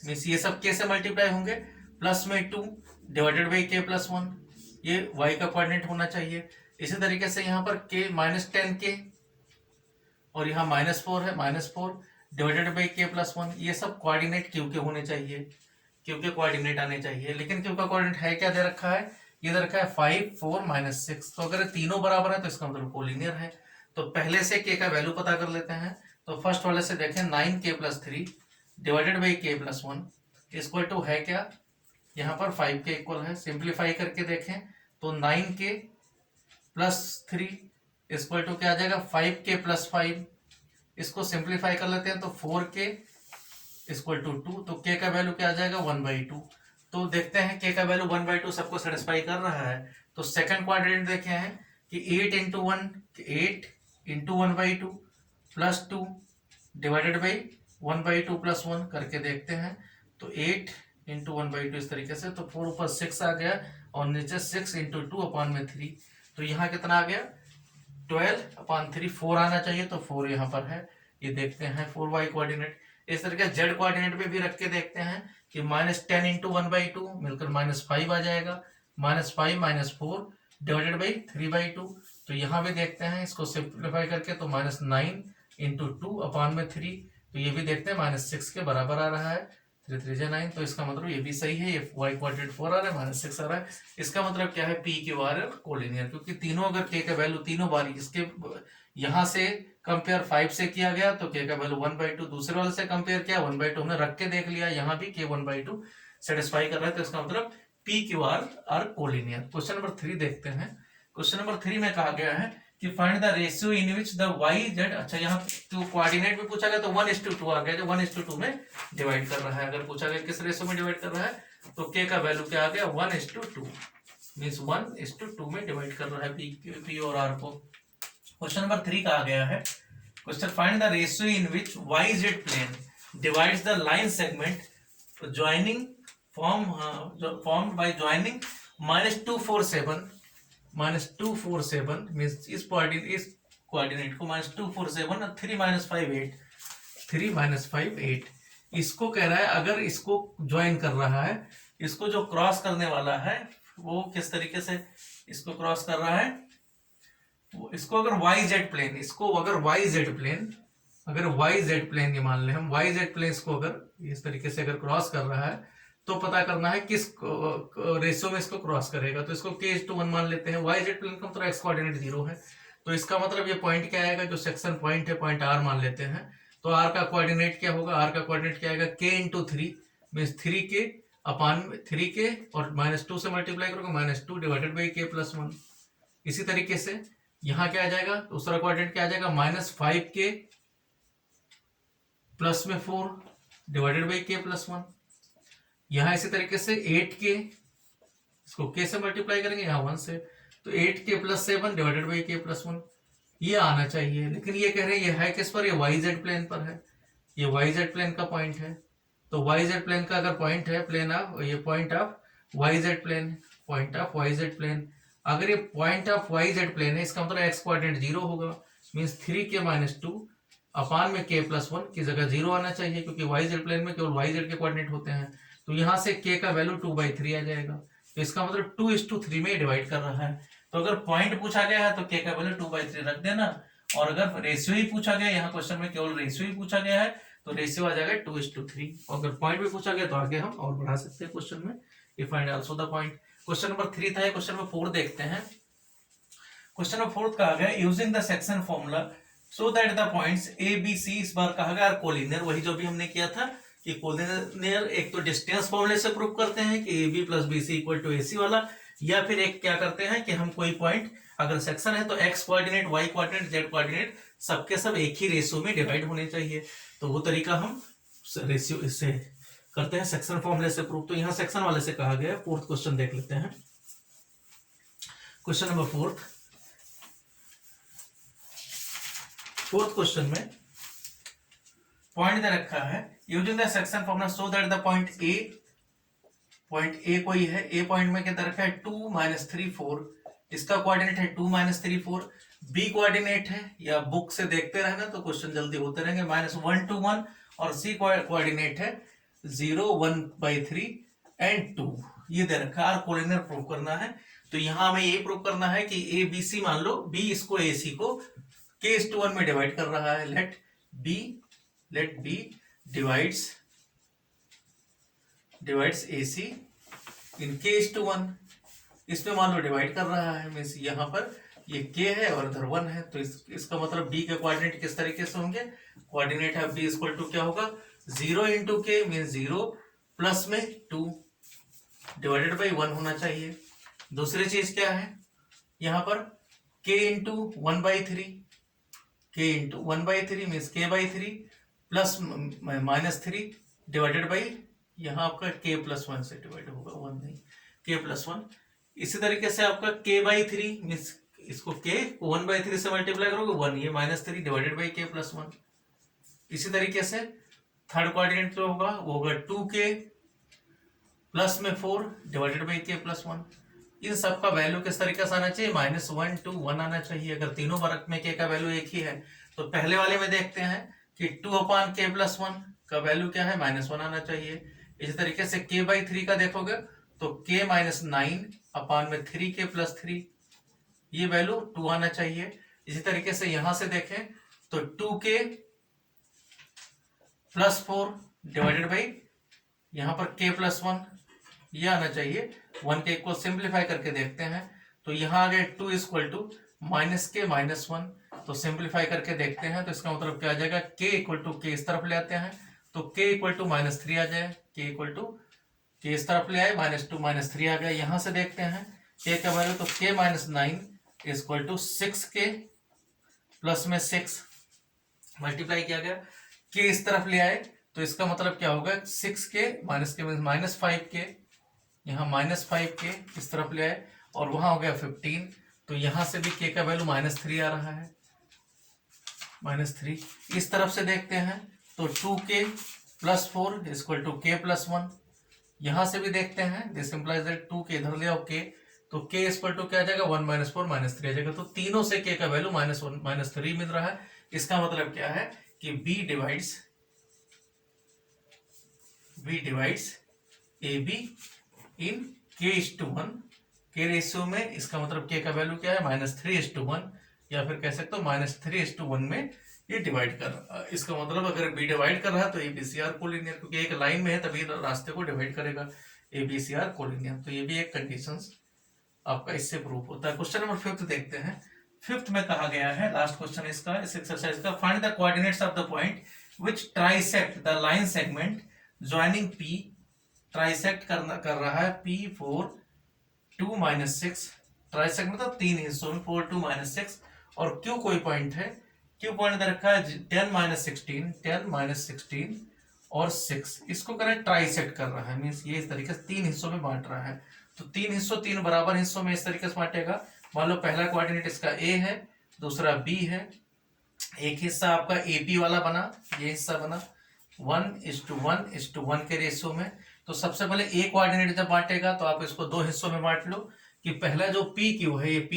मीन्स ये सब K से मल्टीप्लाई होंगे प्लस में 2 डिवाइडेड बाई K+1 ये Y का कोऑर्डिनेट होना चाहिए। इसी तरीके से यहाँ पर K -10K और यहाँ -4 है -4 डिवाइडेड बाई K+1 ये सब कोऑर्डिनेट Q के होने चाहिए, Q के कोऑर्डिनेट आने चाहिए। लेकिन Q का कोऑर्डिनेट है क्या दे रखा है, ये दे रखा है 5 4 - 6। तो अगर तीनों बराबर है तो इसका मतलब कोलिनियर है। तो पहले से K का वैल्यू पता कर लेते हैं। तो फर्स्ट वाले से देखें 9K + 3 divided by K+1 equal to है क्या, यहाँ पर 5 के इक्वल है। सिंप्लीफाई करके देखें तो 9K + 3 इक्वल टू क्या आ जाएगा 5K + 5। इसको सिंप्लीफाई कर लेते हैं तो 4K = 2। तो K का वैल्यू क्या आ जाएगा 1/2। तो देखते हैं K का वैल्यू 1/2 सबको सेटिस्फाई कर रहा है। तो सेकंड क्वाड्रेंट देखे हैं कि 8 × 1 8 × 1/2 + 2 डिवाइडेड बाई 1/2 + 1 करके देखते हैं। तो 8 × 1/2 इस तरीके से, तो 4 ऊपर 6 आ गया और नीचे 6 × 2/3। तो यहाँ कितना आ गया 12/3 4 आना चाहिए। तो 4 यहाँ पर है, ये देखते हैं 4y कोऑर्डिनेट। इस तरीके z कोऑर्डिनेट पे भी रख के देखते हैं कि -10 × 1/2 मिलकर -5 आ जाएगा। -5 - 4 डिवाइडेड बाई 3/2। तो यहाँ भी देखते हैं इसको सिंप्लीफाई करके तो -9 × 2/3। तो ये भी देखते हैं -6 के बराबर आ रहा है। 3 3 जा 9। तो इसका मतलब ये भी सही है, ये y कोऑर्डिनेट 4 आ रहा है -6 आ रहा है। इसका मतलब क्या है PQR कोलिनियर, क्योंकि तीनों अगर K का वैल्यू तीनों बार इसके यहाँ से कंपेयर 5 से किया गया तो K का वैल्यू 1/2, दूसरे वाले से कंपेयर किया 1/2 हमने रख के देख लिया, यहाँ भी K 1/2 सेटिस्फाई कर रहा है। तो इसका मतलब PQR कोलिनियर। क्वेश्चन नंबर 3 देखते हैं। क्वेश्चन नंबर 3 में कहा गया है कि find the ratio in which the YZ। अच्छा यहाँ तो कोऑर्डिनेट में पूछा गया तो 1:2 आ गया, जो 1:2 में डिवाइड कर रहा है। अगर पूछा गया किस रेशियो में डिवाइड कर रहा है तो K का वैल्यू क्या आ गया 1:2 मीन्स 1:2 में डिवाइड कर रहा है P और R को। क्वेश्चन नंबर 3 कहा गया है question find the ratio in which y z plane divides the line segment joining formed by joining -247 means इस कोऑर्डिनेट को -247 और 3-58 इसको कह रहा है। अगर इसको ज्वाइन कर रहा है, इसको जो क्रॉस करने वाला है वो किस तरीके से इसको क्रॉस कर रहा है, इसको अगर वाई जेड प्लेन, अगर वाई जेड प्लेन ये मान ले हम, वाई जेड प्लेन इसको अगर इस तरीके से अगर क्रॉस कर रहा है तो पता करना है किस रेशियो में इसको क्रॉस करेगा। तो इसको k:1 मान लेते हैं। वाई जेड प्लेन का मतलब x कोऑर्डिनेट 0 है, तो इसका मतलब ये पॉइंट क्या आएगा, जो सेक्शन पॉइंट है, पॉइंट r मान लेते हैं। तो r का कोऑर्डिनेट क्या होगा, r का कोऑर्डिनेट क्या आएगा, k×3 मींस 3k और -2 से मल्टीप्लाई करोगे -2 डिवाइडेड बाई k+1। इसी तरीके से यहाँ क्या आ जाएगा, दूसरा कोऑर्डिनेट क्या आ जाएगा, -5k प्लस में 4 डिवाइडेड बाई k+1। यहाँ इसी तरीके से 8k, इसको k से मल्टीप्लाई करेंगे यहाँ 1 से, तो 8k + 7 डिवाइडेड बाई k+1 ये आना चाहिए। लेकिन ये कह रहे हैं ये है किस पर, ये YZ प्लेन पर है, ये YZ प्लेन का पॉइंट है। तो YZ प्लेन का अगर पॉइंट है, प्लेन ऑफ ये पॉइंट ऑफ YZ प्लेन, अगर ये पॉइंट ऑफ YZ प्लेन है, इसका मतलब x कोऑर्डिनेट 0 होगा, मींस 3k - 2 अपान में k+1 की जगह 0 आना चाहिए, क्योंकि YZ प्लेन में केवल YZ के कोऑर्डिनेट होते हैं। तो यहाँ से k का वैल्यू 2/3 आ जाएगा। तो इसका मतलब 2:3 में डिवाइड कर रहा है। तो अगर पॉइंट पूछा गया है तो k का वैल्यू 2/3 रख देना, और अगर रेशियो ही पूछा गया, यहाँ क्वेश्चन में केवल रेशियो ही पूछा गया है तो रेशियो आ जाएगा 2:3। और अगर पॉइंट भी पूछा गया तो आगे हम और बढ़ा सकते हैं क्वेश्चन में। ये find also the point. Question number 3 था, क्वेश्चन नंबर 4 देखते हैं। क्वेश्चन नंबर 4 कहा गया using the section formula so that the points A B C, इस बार कहा गया कोलिनियर, वही जो भी हमने किया था कि कोलिनियर। एक तो डिस्टेंस फॉर्मूले से प्रूव करते हैं कि AB + BC = AC वाला, या फिर एक क्या करते हैं कि हम कोई पॉइंट अगर सेक्शन है तो x coordinate, y coordinate, z coordinate सबके सब एक ही रेशियो में डिवाइड होने चाहिए। तो वो तरीका हम रेशियो इससे करते हैं, सेक्शन फॉर्मूले से प्रूव। तो यहाँ सेक्शन वाले से कहा गया। 4th क्वेश्चन देख लेते हैं। क्वेश्चन नंबर 4th क्वेश्चन में पॉइंट दे रखा है using the section formula so that the point A कोई है, ए पॉइंट में क्या दे रखा है 2 - 3 4, इसका कोऑर्डिनेट है 2 - 3 4। बी कोऑर्डिनेट है, या बुक से देखते रहना तो क्वेश्चन जल्दी होते रहेंगे, -1 2 1, और सी कोऑर्डिनेट है 0 1/3 एंड 2। ये दे रखा है, कोलिनियर प्रूव करना है। तो यहाँ हमें ये प्रूव करना है कि ए बी सी, मान लो बी इसको ए सी को k:1 में डिवाइड कर रहा है। लेट बी डिवाइड्स AC इन k:1, इसमें मान लो डिवाइड कर रहा है, मीन्स यहाँ पर ये k है और इधर 1 है। तो इसका मतलब b के कोऑर्डिनेट किस तरीके से होंगे, कोऑर्डिनेट है b = क्या होगा, 0 × k मीन्स 0 प्लस में 2 डिवाइडेड बाई 1 होना चाहिए। दूसरी चीज क्या है, यहाँ पर k × 1/3 means k/3 plus -3 divided by, यहाँ आपका k+1 से डिवाइड होगा, 1 नहीं, k+1। इसी तरीके से आपका k/3 मीन्स इसको k को 1/3 से मल्टीप्लाई करोगे 1, ये -3 डिवाइडेड बाई k+1। इसी तरीके से थर्ड कोऑर्डिनेट जो होगा वो होगा 2k प्लस में 4 डिवाइडेड बाई k+1। इन सब का वैल्यू किस तरीके से आना चाहिए, -1 2 1 आना चाहिए। अगर तीनों वर्ग में k का वैल्यू एक ही है तो पहले वाले में देखते हैं कि 2/k+1 का वैल्यू क्या है, -1 आना चाहिए। इसी तरीके से k/3 का देखोगे तो k - 9 अपान में 3k + 3, ये वैल्यू 2 आना चाहिए। इसी तरीके से यहां से देखें तो 2k + 4 डिवाइडेड बाई यहाँ पर k+1, ये आना चाहिए। 1 के इक्वल सिंप्लीफाई करके देखते हैं तो यहाँ आ गए 2 = -k - 1, तो सिंप्लीफाई करके देखते हैं तो इसका मतलब क्या आ जाएगा, k = k इस तरफ ले आते हैं तो k = -3 आ जाए, k इस तरफ ले आए, -2 -3 आ गया। यहां से देखते हैं k का वैल्यू तो k - 9 = 6k प्लस में 6 मल्टीप्लाई किया गया, k इस तरफ ले आए तो इसका मतलब क्या होगा, 6k -5k, यहाँ -5k इस तरफ ले आए और वहां हो गया 15, तो यहां से भी k का वैल्यू -3 आ रहा है। -3। इस तरफ से देखते हैं तो 2k + 4 इक्वल टू k + 1। यहां से भी देखते हैं, दिस इंप्लाइज दैट 2k इधर ले आओ k, तो k इक्वल टू क्या आ जाएगा 1 - 4 - 3 आ जाएगा। तो तीनों से k का वैल्यू -1 - 3 मिल रहा है। इसका मतलब क्या है कि b डिवाइड्स AB इन k/1 के रेशियो में। इसका मतलब k का वैल्यू क्या है -3/1, या फिर कह सकते हो -3/1 में ये डिवाइड कर रहा है। इसका मतलब अगर b डिवाइड कर रहा है तो ABCR कोलिनियर, क्योंकि एक लाइन में है तभी रास्ते को डिवाइड करेगा। ABCR कोलिनियर, तो ये भी एक कंडीशंस आपका इससे प्रूफ होता है। क्वेश्चन नंबर 5 देखते हैं। 5 में कहा गया है, लास्ट क्वेश्चन इसका, इस एक्सरसाइज का, find the coordinates of the point which trisect the line segment joining P। Trisect कर रहा है P 4 2 - 6, ट्राइसेक्ट मतलब 3 हिस्सों में 4 2 - 6, और Q कोई पॉइंट है, Q पॉइंट दे रखा है 10 - 16 और 6। इसको करें ट्राइसेक्ट कर रहा है, मीन्स ये इस तरीके से 3 हिस्सों में बांट रहा है। तो 3 बराबर हिस्सों में इस तरीके से बांटेगा। मान लो पहला कोऑर्डिनेट इसका A है, दूसरा B है, एक हिस्सा आपका AP वाला बना, ये हिस्सा बना 1:1:1 के रेशियो में। तो सबसे पहले A कोऑर्डिनेट जब बांटेगा तो आप इसको 2 हिस्सों में बांट लो, कि पहला जो PQ है ये P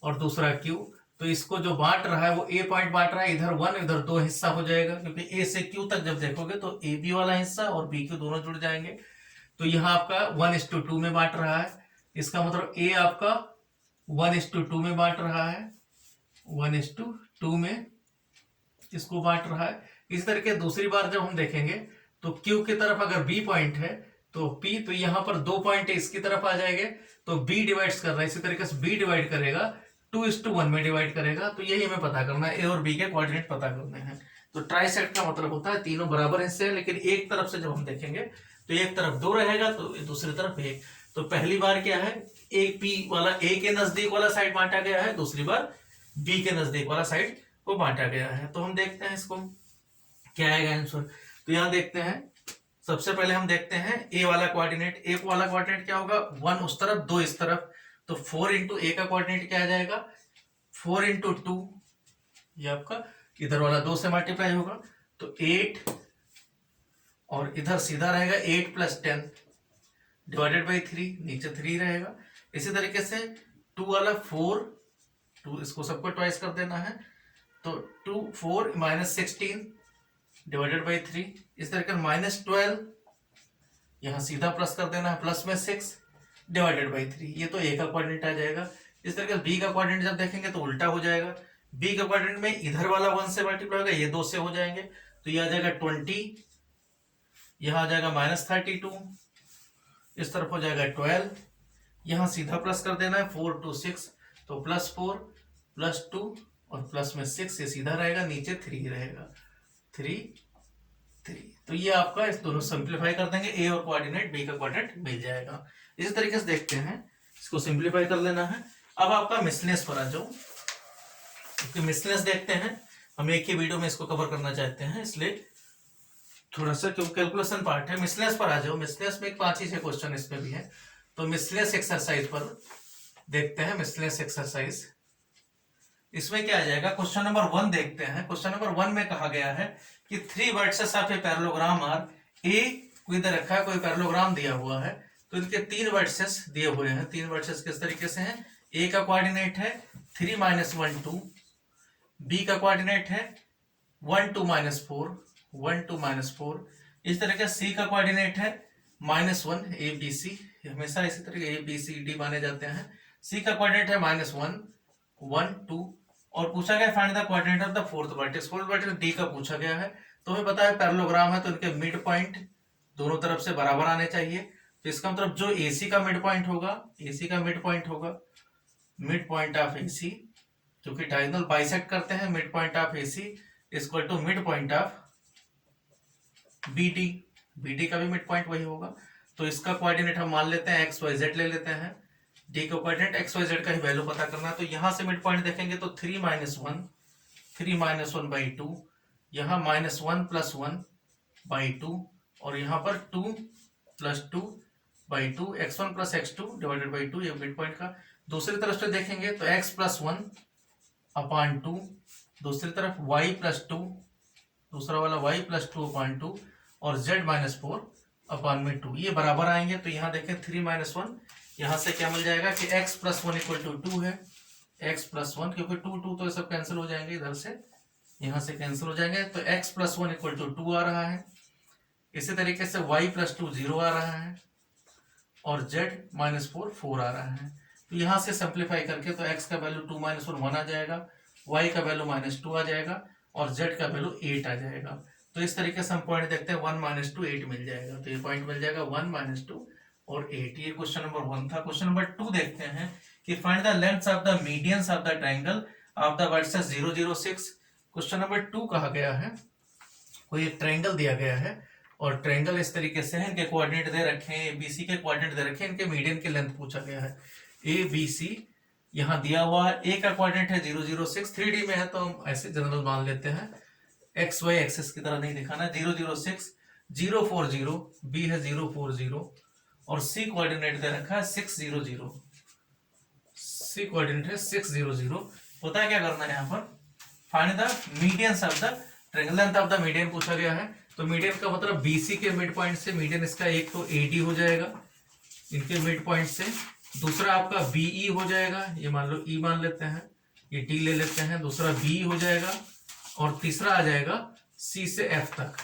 और दूसरा Q। तो इसको जो बांट रहा है वो A पॉइंट बांट रहा है, इधर 1 इधर 2 हिस्सा हो जाएगा, क्योंकि A से Q तक जब देखोगे तो AB वाला हिस्सा और BQ दोनों जुड़ जाएंगे। तो यहाँ आपका 1:2 में बांट रहा है। इसका मतलब A आपका 1:2 में बांट रहा है, 1:2 में इसको बांट रहा है। इस तरीके दूसरी बार जब हम देखेंगे तो Q की तरफ अगर B पॉइंट है तो P, तो यहाँ पर 2 पॉइंट इसकी तरफ आ जाएंगे, तो B डिवाइड्स कर रहा है, इसी तरीके से B डिवाइड करेगा 2:1 में डिवाइड करेगा। तो यही हमें पता करना है, A और B के कोऑर्डिनेट पता करने हैं। तो ट्राइसेक्ट का मतलब होता है तीनों बराबर हिस्से हैं, लेकिन एक तरफ से जब हम देखेंगे तो एक तरफ 2 रहेगा तो दूसरी तरफ 1। तो पहली बार क्या है, AP वाला A के नजदीक वाला साइड बांटा गया है, दूसरी बार B के नजदीक वाला साइड को बांटा गया है। तो हम देखते हैं इसको क्या आएगा आंसर। तो यहां देखते हैं, सबसे पहले हम देखते हैं A वाला कोऑर्डिनेट। A वाला कोऑर्डिनेट क्या होगा, 1 उस तरफ 2 इस तरफ, तो 4 इंटू A का कोऑर्डिनेट क्या आ जाएगा 4 इंटू 2, ये आपका इधर वाला 2 से मल्टीप्लाई होगा तो 8, और इधर सीधा रहेगा 8 + 10 डिवाइडेड बाई 3, नीचे 3 रहेगा। इसी तरीके से 2 वाला 4, 2 इसको सबको ट्वाइस कर देना है, तो 2 4 - 16 डिवाइडेड बाई 3। इस तरीके -12, यहां सीधा प्लस कर देना है, प्लस में 6 डिवाइडेड बाई 3। ये तो A का कोऑर्डिनेट आ जाएगा। इस तरीके से B का कोऑर्डिनेट जब देखेंगे तो उल्टा हो जाएगा। B का कोऑर्डिनेट में इधर वाला 1 से मल्टीप्लाई होगा, ये 2 से हो जाएंगे, तो ये आ जाएगा 20, यहां आ जाएगा -32, इस तरफ हो जाएगा 12, यहां सीधा प्लस कर देना है 4 2 6, तो +4 +2 और प्लस में 6, ये सीधा रहेगा, नीचे 3 रहेगा, 3 3। तो ये आपका इस दोनों सिंप्लीफाई कर देंगे, A और कोऑर्डिनेट B का कोऑर्डिनेट मिल जाएगा। इसी तरीके से देखते हैं, इसको सिंप्लीफाई कर लेना है। अब आपका मिसलेनियस पर आ जाओ, क्योंकि मिसलेनियस देखते हैं हम एक ही वीडियो में इसको कवर करना चाहते हैं, इसलिए थोड़ा सा क्योंकि कैलकुलेशन पार्ट है। मिसलेनियस पर आ जाओ। मिसलेनियस में 5 ही 6 क्वेश्चन इसमें भी है, तो मिसलेनियस एक्सरसाइज पर देखते हैं। मिसलेनियस एक्सरसाइज इसमें क्या आ जाएगा, क्वेश्चन नंबर 1 देखते हैं। क्वेश्चन नंबर 1 में कहा गया है कि 3 vertices of a parallelogram are. A को इधर रखा है, कोई पैरेललोग्राम दिया हुआ है, तो इनके 3 वर्सेस दिए हुए हैं। 3 वर्सेस किस तरीके से हैं, ए का कोऑर्डिनेट है 3 - 1 2, बी का कोऑर्डिनेट है 1 2 -4 1 2 -4। इस तरीके सी का कोऑर्डिनेट है -1, ए बी सी, हमेशा इसी तरीके ए बी सी डी माने जाते हैं। सी का कोऑर्डिनेट है -1 1 2, और पूछा गया find the coordinate of the fourth vertex. Fourth vertex D का पूछा गया है, तो हमें पता है पैरेललोग्राम है तो इनके मिड पॉइंट दोनों तरफ से बराबर आने चाहिए। तो इसका मतलब जो AC का मिड पॉइंट होगा, AC का मिड पॉइंट होगा मिड पॉइंट ऑफ AC, क्योंकि डायगोनल बाइसेक्ट करते हैं, mid point of AC equal to mid point of BD। BD का भी मिड पॉइंट वही होगा। तो इसका कोऑर्डिनेट हम मान लेते हैं XYZ ले लेते हैं, डी का कोऑर्डिनेट XYZ का ही वैल्यू पता करना है। तो यहां से मिड पॉइंट देखेंगे तो 3 - 1 3 - 1/2, यहाँ -1 + 1/2, और यहाँ पर 2 + 2/2, x1 + x2 डिवाइडेड बाई 2, ये मिड पॉइंट का। दूसरी तरफ से देखेंगे तो x + 1/2 दूसरी तरफ y प्लस टू, दूसरा वाला y plus two upon two, और z माइनस फोर अपॉन में टू, ये बराबर आएंगे। तो यहाँ देखें 3 माइनस वन, यहाँ से क्या मिल जाएगा कि x plus one equal to two है, x प्लस वन, क्योंकि टू टू तो ये सब कैंसिल हो जाएंगे, इधर से यहाँ से कैंसिल हो जाएंगे, तो x plus one equal to two आ रहा है। इसी तरीके से y प्लस टू जीरो आ रहा है, और z माइनस फोर फोर आ रहा है। तो यहाँ से सिंप्लीफाई करके तो x का वैल्यू टू माइनस वन आ जाएगा, y का वैल्यू माइनस टू आ जाएगा, और z का वैल्यू 8 आ जाएगा। तो इस तरीके से हम पॉइंट देखते हैं 1 माइनस टू 8 मिल जाएगा। तो ये पॉइंट मिल जाएगा 1 माइनस टू और 8। ये क्वेश्चन नंबर 1 था। क्वेश्चन नंबर 2 देखते हैं कि find the lengths of the medians of the triangle of the versus 0 0 6। Question number 2 कहा गया है, कोई एक ट्रायंगल दिया गया है और ट्रायंगल इस तरीके से है, इनके कोऑर्डिनेट दे रखे हैं, एबीसी के कोऑर्डिनेट दे रखे हैं, इनके मीडियन की लेंथ पूछा गया है। एबीसी यहाँ दिया हुआ है, ए का कोऑर्डिनेट है 0 0 6, 3D में है तो हम ऐसे जनरल मान लेते हैं, एक्स वाई एक्सिस की तरह नहीं दिखाना। 0 0 6 0 4 0, बी है 0 4 0, और सी कोऑर्डिनेट दे रखा है 6 0 0, सी कोऑर्डिनेट है 6 0 0। पता है क्या करना है यहाँ पर, find the medians of the triangle, length of the median पूछा गया है। तो मीडियन का मतलब बीसी के मिड पॉइंट से मीडियन इसका एक तो एडी हो जाएगा इनके मिड पॉइंट से, दूसरा आपका बीई हो जाएगा, ये मान लो ई मान लेते हैं, ये टी ले लेते हैं, दूसरा बी हो जाएगा, और तीसरा आ जाएगा सी से एफ तक,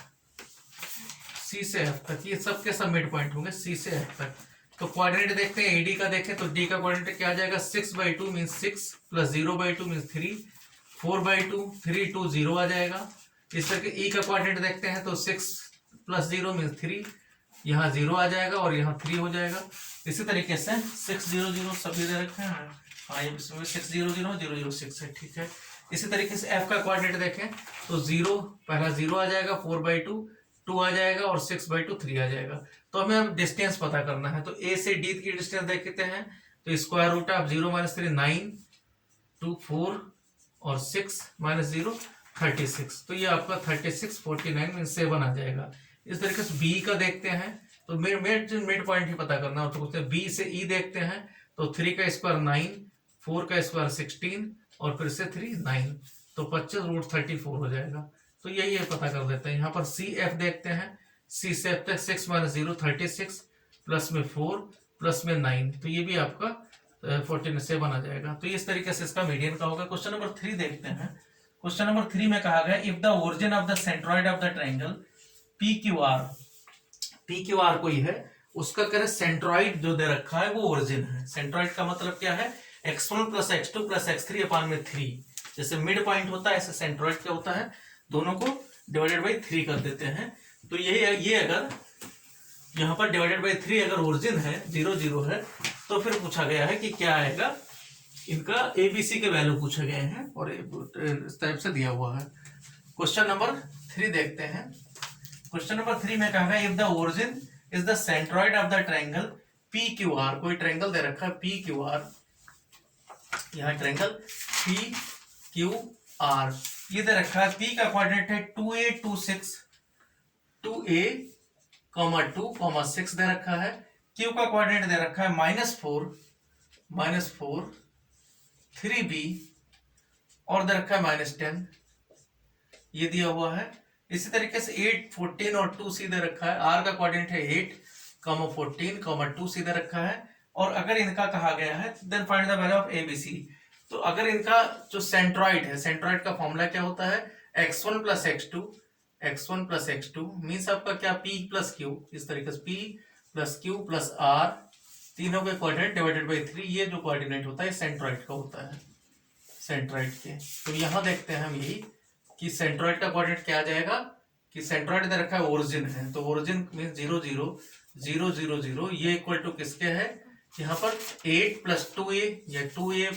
सी से एफ तक, ये सब के सब मिड पॉइंट होंगे सी से एफ तक। तो कोऑर्डिनेट देखते हैं, एडी का देखें तो डी का कोऑर्डिनेट क्या आ जाएगा, 6/2 मीन्स 6 प्लस 0/2 मीन्स 3, 4/2 3 2 0 आ जाएगा। इस तरह के ई का कोऑर्डिनेट देखते हैं तो 6 प्लस 0 मीन्स 3, यहाँ 0 आ जाएगा और यहाँ 3 हो जाएगा। इसी तरीके से 6 0 0 सभी दे रखे हैं, हाँ ये 6 0 0 0 0 6 है, ठीक है। इसी तरीके से एफ का कोऑर्डिनेट देखें तो 0 पहला 0 आ जाएगा, 4/2 2 आ जाएगा, और 6/2 3 आ जाएगा। तो हमें अब डिस्टेंस पता करना है, तो ए से डी की डिस्टेंस देखते हैं, तो स्क्वायर रूट ऑफ 0 माइनस 3 9 2 4 और 6 माइनस 0 36। तो ये आपका 36 49 मीन 7 आ जाएगा। इस तरीके से बी का देखते हैं तो मिड पॉइंट ही पता करना हो, तो उससे बी से ई देखते हैं तो 3 का स्क्वायर 9, 4 का स्क्वायर 16 और फिर से 3 9, तो 25 रूट 34 हो जाएगा। तो यही है, पता कर देते हैं। यहाँ पर सी एफ देखते हैं, सी से एफ तक 6 माइनस 0 36 प्लस में 4 प्लस में 9, तो ये भी आपका 47 आ जाएगा। तो इस तरीके से इसका मीडियन का होगा। क्वेश्चन नंबर 3 देखते हैं। क्वेश्चन नंबर 3 में कहा गया if the origin of the centroid of the triangle P Q R कोई है, उसका कह रहे सेंट्रॉइड जो दे रखा है वो ओरिजिन है। सेंट्रॉइड का मतलब क्या है, x1 plus x2 plus x3 upon में 3, जैसे मिड पॉइंट होता है ऐसे सेंट्रॉइड क्या होता है, दोनों को डिवाइडेड बाई 3 कर देते हैं। तो ये अगर यहाँ पर डिवाइडेड बाई 3 अगर ओरिजिन है 0 0 है, तो फिर पूछा गया है कि क्या आएगा, इनका एबीसी के वैल्यू पूछे गए हैं और इस टाइप से दिया हुआ है। क्वेश्चन नंबर 3 देखते हैं। क्वेश्चन नंबर 3 में कहा गया if the origin is the centroid of the triangle P Q R, कोई ट्रायंगल दे रखा है पी क्यू आर, यहाँ ट्रायंगल पी क्यू आर ये दे रखा है, पी का कोऑर्डिनेट है 2a 2 6 2a 2 6 दे रखा है, क्यू का कोऑर्डिनेट दे रखा है -4 3b और दे रखा है -10, ये दिया हुआ है। इसी तरीके से 8 14 और 2c दे रखा है, r का कोऑर्डिनेट है 8 14 2c दे रखा है। और अगर इनका कहा गया है then find the value of a b c, तो अगर इनका जो सेंट्रॉइड है, सेंट्रॉइड का फॉर्मूला क्या होता है, x1 प्लस x2 मीन्स आपका क्या p प्लस q, इस तरीके से p plus q plus r, तीनों के कोऑर्डिनेट डिवाइडेड बाई 3, ये जो कोऑर्डिनेट होता है सेंट्रॉइड का होता है, सेंट्रॉइड के। तो यहाँ देखते हैं हम यही कि सेंट्रॉइड का कोऑर्डिनेट क्या आ जाएगा, कि सेंट्रॉइड दे रखा है ओरिजिन है, तो ओरिजिन मीन्स 0 0 0 0 0, ये इक्वल टू किसके है, यहाँ पर 8 प्लस 2a या 2a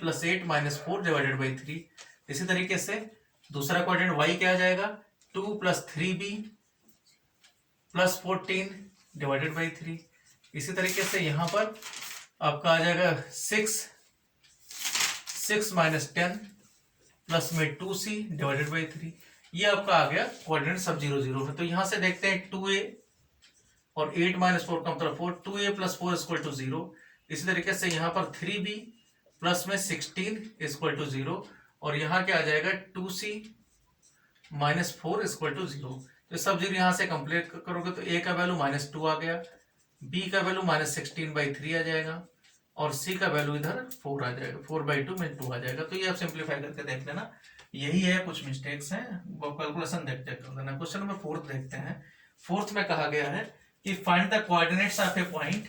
plus 8 minus 4 divided by 3। इसी तरीके से दूसरा कोऑर्डिनेट y क्या आ जाएगा, 2 plus 3b plus 14 divided by 3। इसी तरीके से यहाँ पर आपका आ जाएगा 6 माइनस 10 प्लस में 2c डिवाइडेड बाई 3, ये आपका आ गया कोऑर्डिनेट सब 0 0 है। तो यहाँ से देखते हैं 2a और 8 माइनस 4 का मतलब 4, 2a प्लस 4 इक्वल टू 0। इसी तरीके से यहाँ पर 3b प्लस में 16 इक्वल टू 0 और यहाँ क्या आ जाएगा 2c माइनस 4 इक्वल टू 0। तो सब जीरो यहाँ से कंप्लीट करोगे तो a का वैल्यू -2 आ गया, b का वैल्यू -16/3 आ जाएगा और c का वैल्यू इधर 4 आ जाएगा, 4/2 में 2 आ जाएगा। तो ये आप सिंप्लीफाई करके देख लेना। यही है, कुछ मिस्टेक्स हैं वो कैलकुलेशन देख देख कर देना। क्वेश्चन नंबर 4 देखते हैं। फोर्थ में कहा गया है कि find the coordinates of a point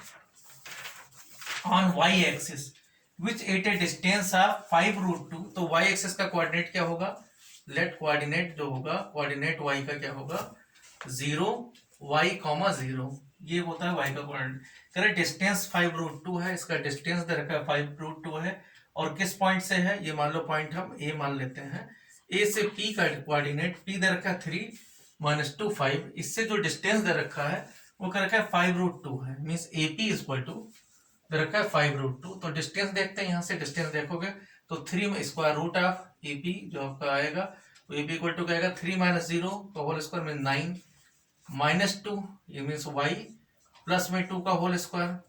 on y axis which at a distance of 5√2। तो y एक्सिस का कोऑर्डिनेट क्या होगा, लेट कोऑर्डिनेट जो होगा, कोऑर्डिनेट y का क्या होगा 0 y, 0 ये होता है y का कोऑर्डिनेट। करें डिस्टेंस 5√2 है, इसका डिस्टेंस दे रखा है 5√2 है और किस पॉइंट से है, ये मान लो पॉइंट हम a मान लेते हैं। a से p का कोऑर्डिनेट p दे रखा है 3 - 2 5, इससे जो डिस्टेंस दे रखा है वो कर रखा है 5√2 है, मींस AP इक्वल टू दे रखा है 5√2। तो डिस्टेंस देखते हैं, यहाँ से डिस्टेंस देखोगे तो 3 में स्क्वायर रूट ऑफ AP जो आपका आएगा वो AP इक्वल टू क्या आएगा 3 - 0 का होल स्क्वायर में 9 -2 ये मीन्स y प्लस में 2 का होल स्क्वायर,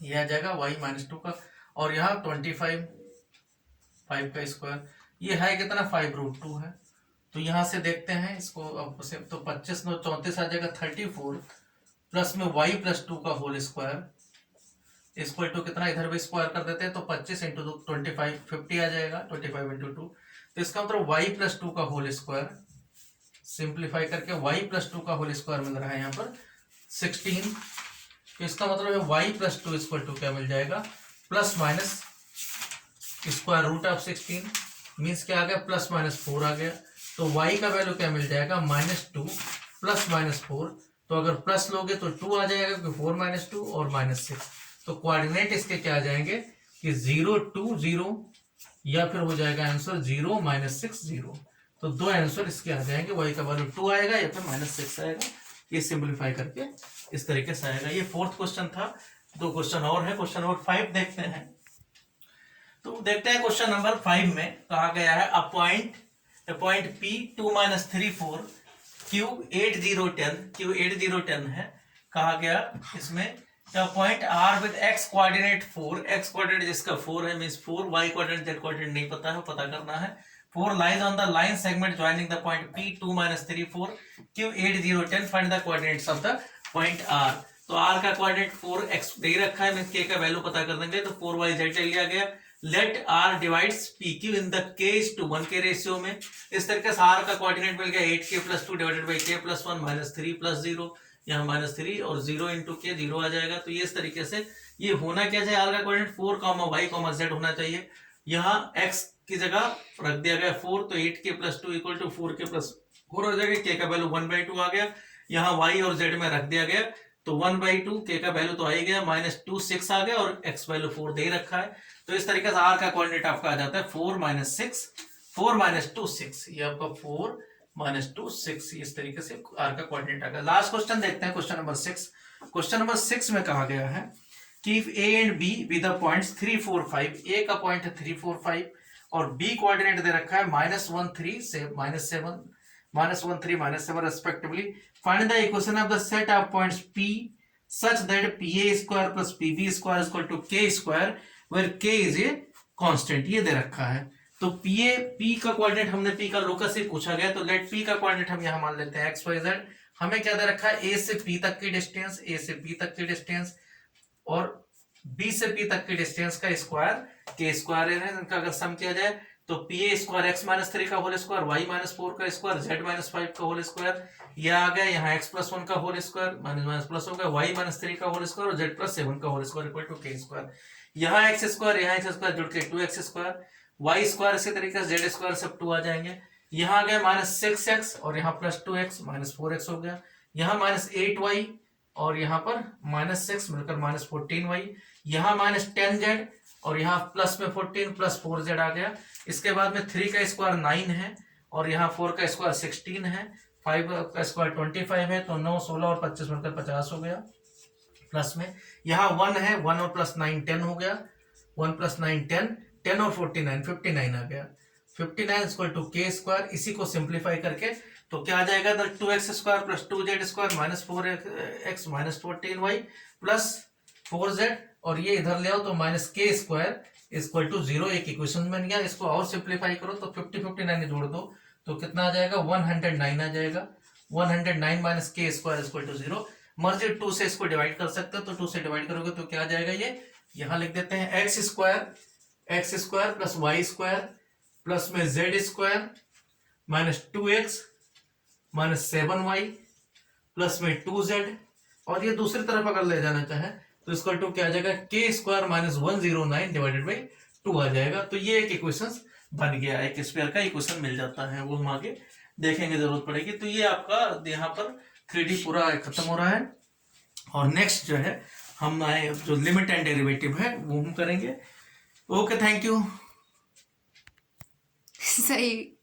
ये आ जाएगा y -2 का और यहाँ 25 5 का स्क्वायर, ये है कितना 5√2 है। तो यहाँ से देखते हैं इसको तो 25 9 34 आ जाएगा 34 प्लस में y + 2 का होल स्क्वायर इक्वल टू कितना, इधर भी स्क्वायर कर देते हैं तो 25 × 25 50 आ जाएगा, 25 × 2। तो इसका मतलब y + 2 का होल स्क्वायर सिंप्लीफाई करके y + 2 का होल स्क्वायर मिल रहा है यहाँ पर 16। तो इसका मतलब है y + 2 इक्वल टू क्या मिल जाएगा plus minus square root of 16 means क्या आ गया +- 4 आ गया। तो y का वैल्यू क्या मिल जाएगा -2 + -4। तो अगर प्लस लोगे तो 2 आ जाएगा क्योंकि 4 - 2 और -6। तो कोऑर्डिनेट इसके क्या आ जाएंगे कि 0 2 0 या फिर हो जाएगा आंसर 0 -6 0। तो दो आंसर इसके आ जाएंगे, y का वैल्यू 2 आएगा या फिर -6 आएगा। ये सिंप्लीफाई करके इस तरीके से आएगा। ये फोर्थ क्वेश्चन था। दो क्वेश्चन और है, क्वेश्चन नंबर 5 देखते हैं। तो देखते हैं क्वेश्चन नंबर 5 में कहा गया है अ पॉइंट P 2 - 3 4 Q 8 0 10 है। कहा गया इसमें point R with x coordinate 4, x coordinate जिसका 4 है means 4, y coordinate z coordinate नहीं पता है, पता करना है। 4 lies on the line segment joining the point P 2 - 3 4 Q 8 0 10 find the coordinates of the point R। तो R का कोऑर्डिनेट 4x दे रखा है, मींस k का वैल्यू पता कर देंगे तो 4yz ले लिया गया। Let R divides PQ in the k:1 के रेशियो में। इस तरीके से R का कोऑर्डिनेट मिल गया 8k + 2 डिवाइडेड बाय k + 1 -3 + 0, यहाँ -3 और 0 × k 0 आ जाएगा। तो ये इस तरीके से ये होना क्या चाहिए, R का कोऑर्डिनेट 4, y, z होना चाहिए। यहाँ x की जगह रख दिया गया 4, तो 8k + 2 = 4k + 4 हो जाएगा। k का वैल्यू 1/2 आ गया। यहाँ y और z में रख दिया गया तो 1/2, k का वैल्यू तो आ ही गया, -2 6 आ गया और x वैल्यू 4 दे रखा है। तो इस तरीके से R का कोऑर्डिनेट आपका आ जाता है 4 - 6 4 - 2 6, ये आपका 4 - 2 6, इस तरीके से R का कोऑर्डिनेट आ गया। लास्ट क्वेश्चन देखते हैं, क्वेश्चन नंबर 6। क्वेश्चन नंबर 6 में कहा गया है कि if A and B with the points 3 4 5, A का पॉइंट है 3 4 5 और B कोऑर्डिनेट दे रखा है -1 3 से -7 -1 3 -7 respectively, find the equation of the set of points P such that PA² + PB² = K² where K is a constant, ये दे रखा है। तो P का कोऑर्डिनेट हमने P का लोकस ही पूछा गया, तो लेट P का कोऑर्डिनेट हम यहाँ मान लेते हैं XYZ। हमें क्या दे रखा है A से P तक की डिस्टेंस, A से P तक की डिस्टेंस और B से P तक की डिस्टेंस का स्क्वायर K² है। इनका अगर सम किया जाए तो PA² x - 3 का होल स्क्वायर, y - 4 का स्क्वायर, z - 5 का होल स्क्वायर, ये आ गया। यहाँ x + 1 का होल स्क्वायर माइनस प्लस हो गया, y - 3 का होल स्क्वायर और z + 7 का होल स्क्वायर = K²। यहाँ x² यहाँ x² जुड़ के 2x², y² इसी तरीके से z² सब 2 आ जाएंगे। यहाँ आ गया -6x और यहाँ +2x -4x हो गया। यहाँ -8y और यहाँ पर -6 मिलकर -14y, यहाँ -10z और यहाँ प्लस में 14 + 4z आ गया। इसके बाद में 3 का स्क्वायर 9 है और यहाँ 4 का स्क्वायर 16 है, 5 का स्क्वायर 25 है, तो 9 16 और 25 मिलकर 50 हो गया। प्लस में यहाँ 1 है, 1 और +9 10 हो गया, 1 + 9 10, 10 और 49 59 आ गया। 59 = K²। इसी को सिंप्लीफाई करके तो क्या आ जाएगा 2x² + 2z² -4x -14y + 4z और ये इधर ले आओ तो -K² इक्वल टू 0 एक इक्वेशन बन गया। इसको और सिंप्लीफाई करो तो 50-59 जोड़ दो तो कितना आ जाएगा, 109 आ जाएगा। 109 माइनस के स्क्वायर इक्वल टू 0। मर्जी 2 से इसको डिवाइड कर सकते हो, तो 2 से डिवाइड करोगे तो क्या आ जाएगा, ये यहां लिख देते हैं x square plus y square plus में z square minus 2x minus 7y plus में 2z, और ये दूसरी तरफ अगर ले जाना चाहे तो इसका टू क्या आ जाएगा, के स्क्वायर माइनस 109 डिवाइडेड बाई 2 आ जाएगा। तो ये एक इक्वेशन बन गया, एक स्क्वायर का इक्वेशन मिल जाता है, वो हम आगे देखेंगे, जरूरत पड़ेगी। तो ये आपका यहाँ पर 3D पूरा खत्म हो रहा है। और नेक्स्ट जो है हम जो लिमिट एंड डेरिवेटिव है वो हम करेंगे। Okay, thank you. सही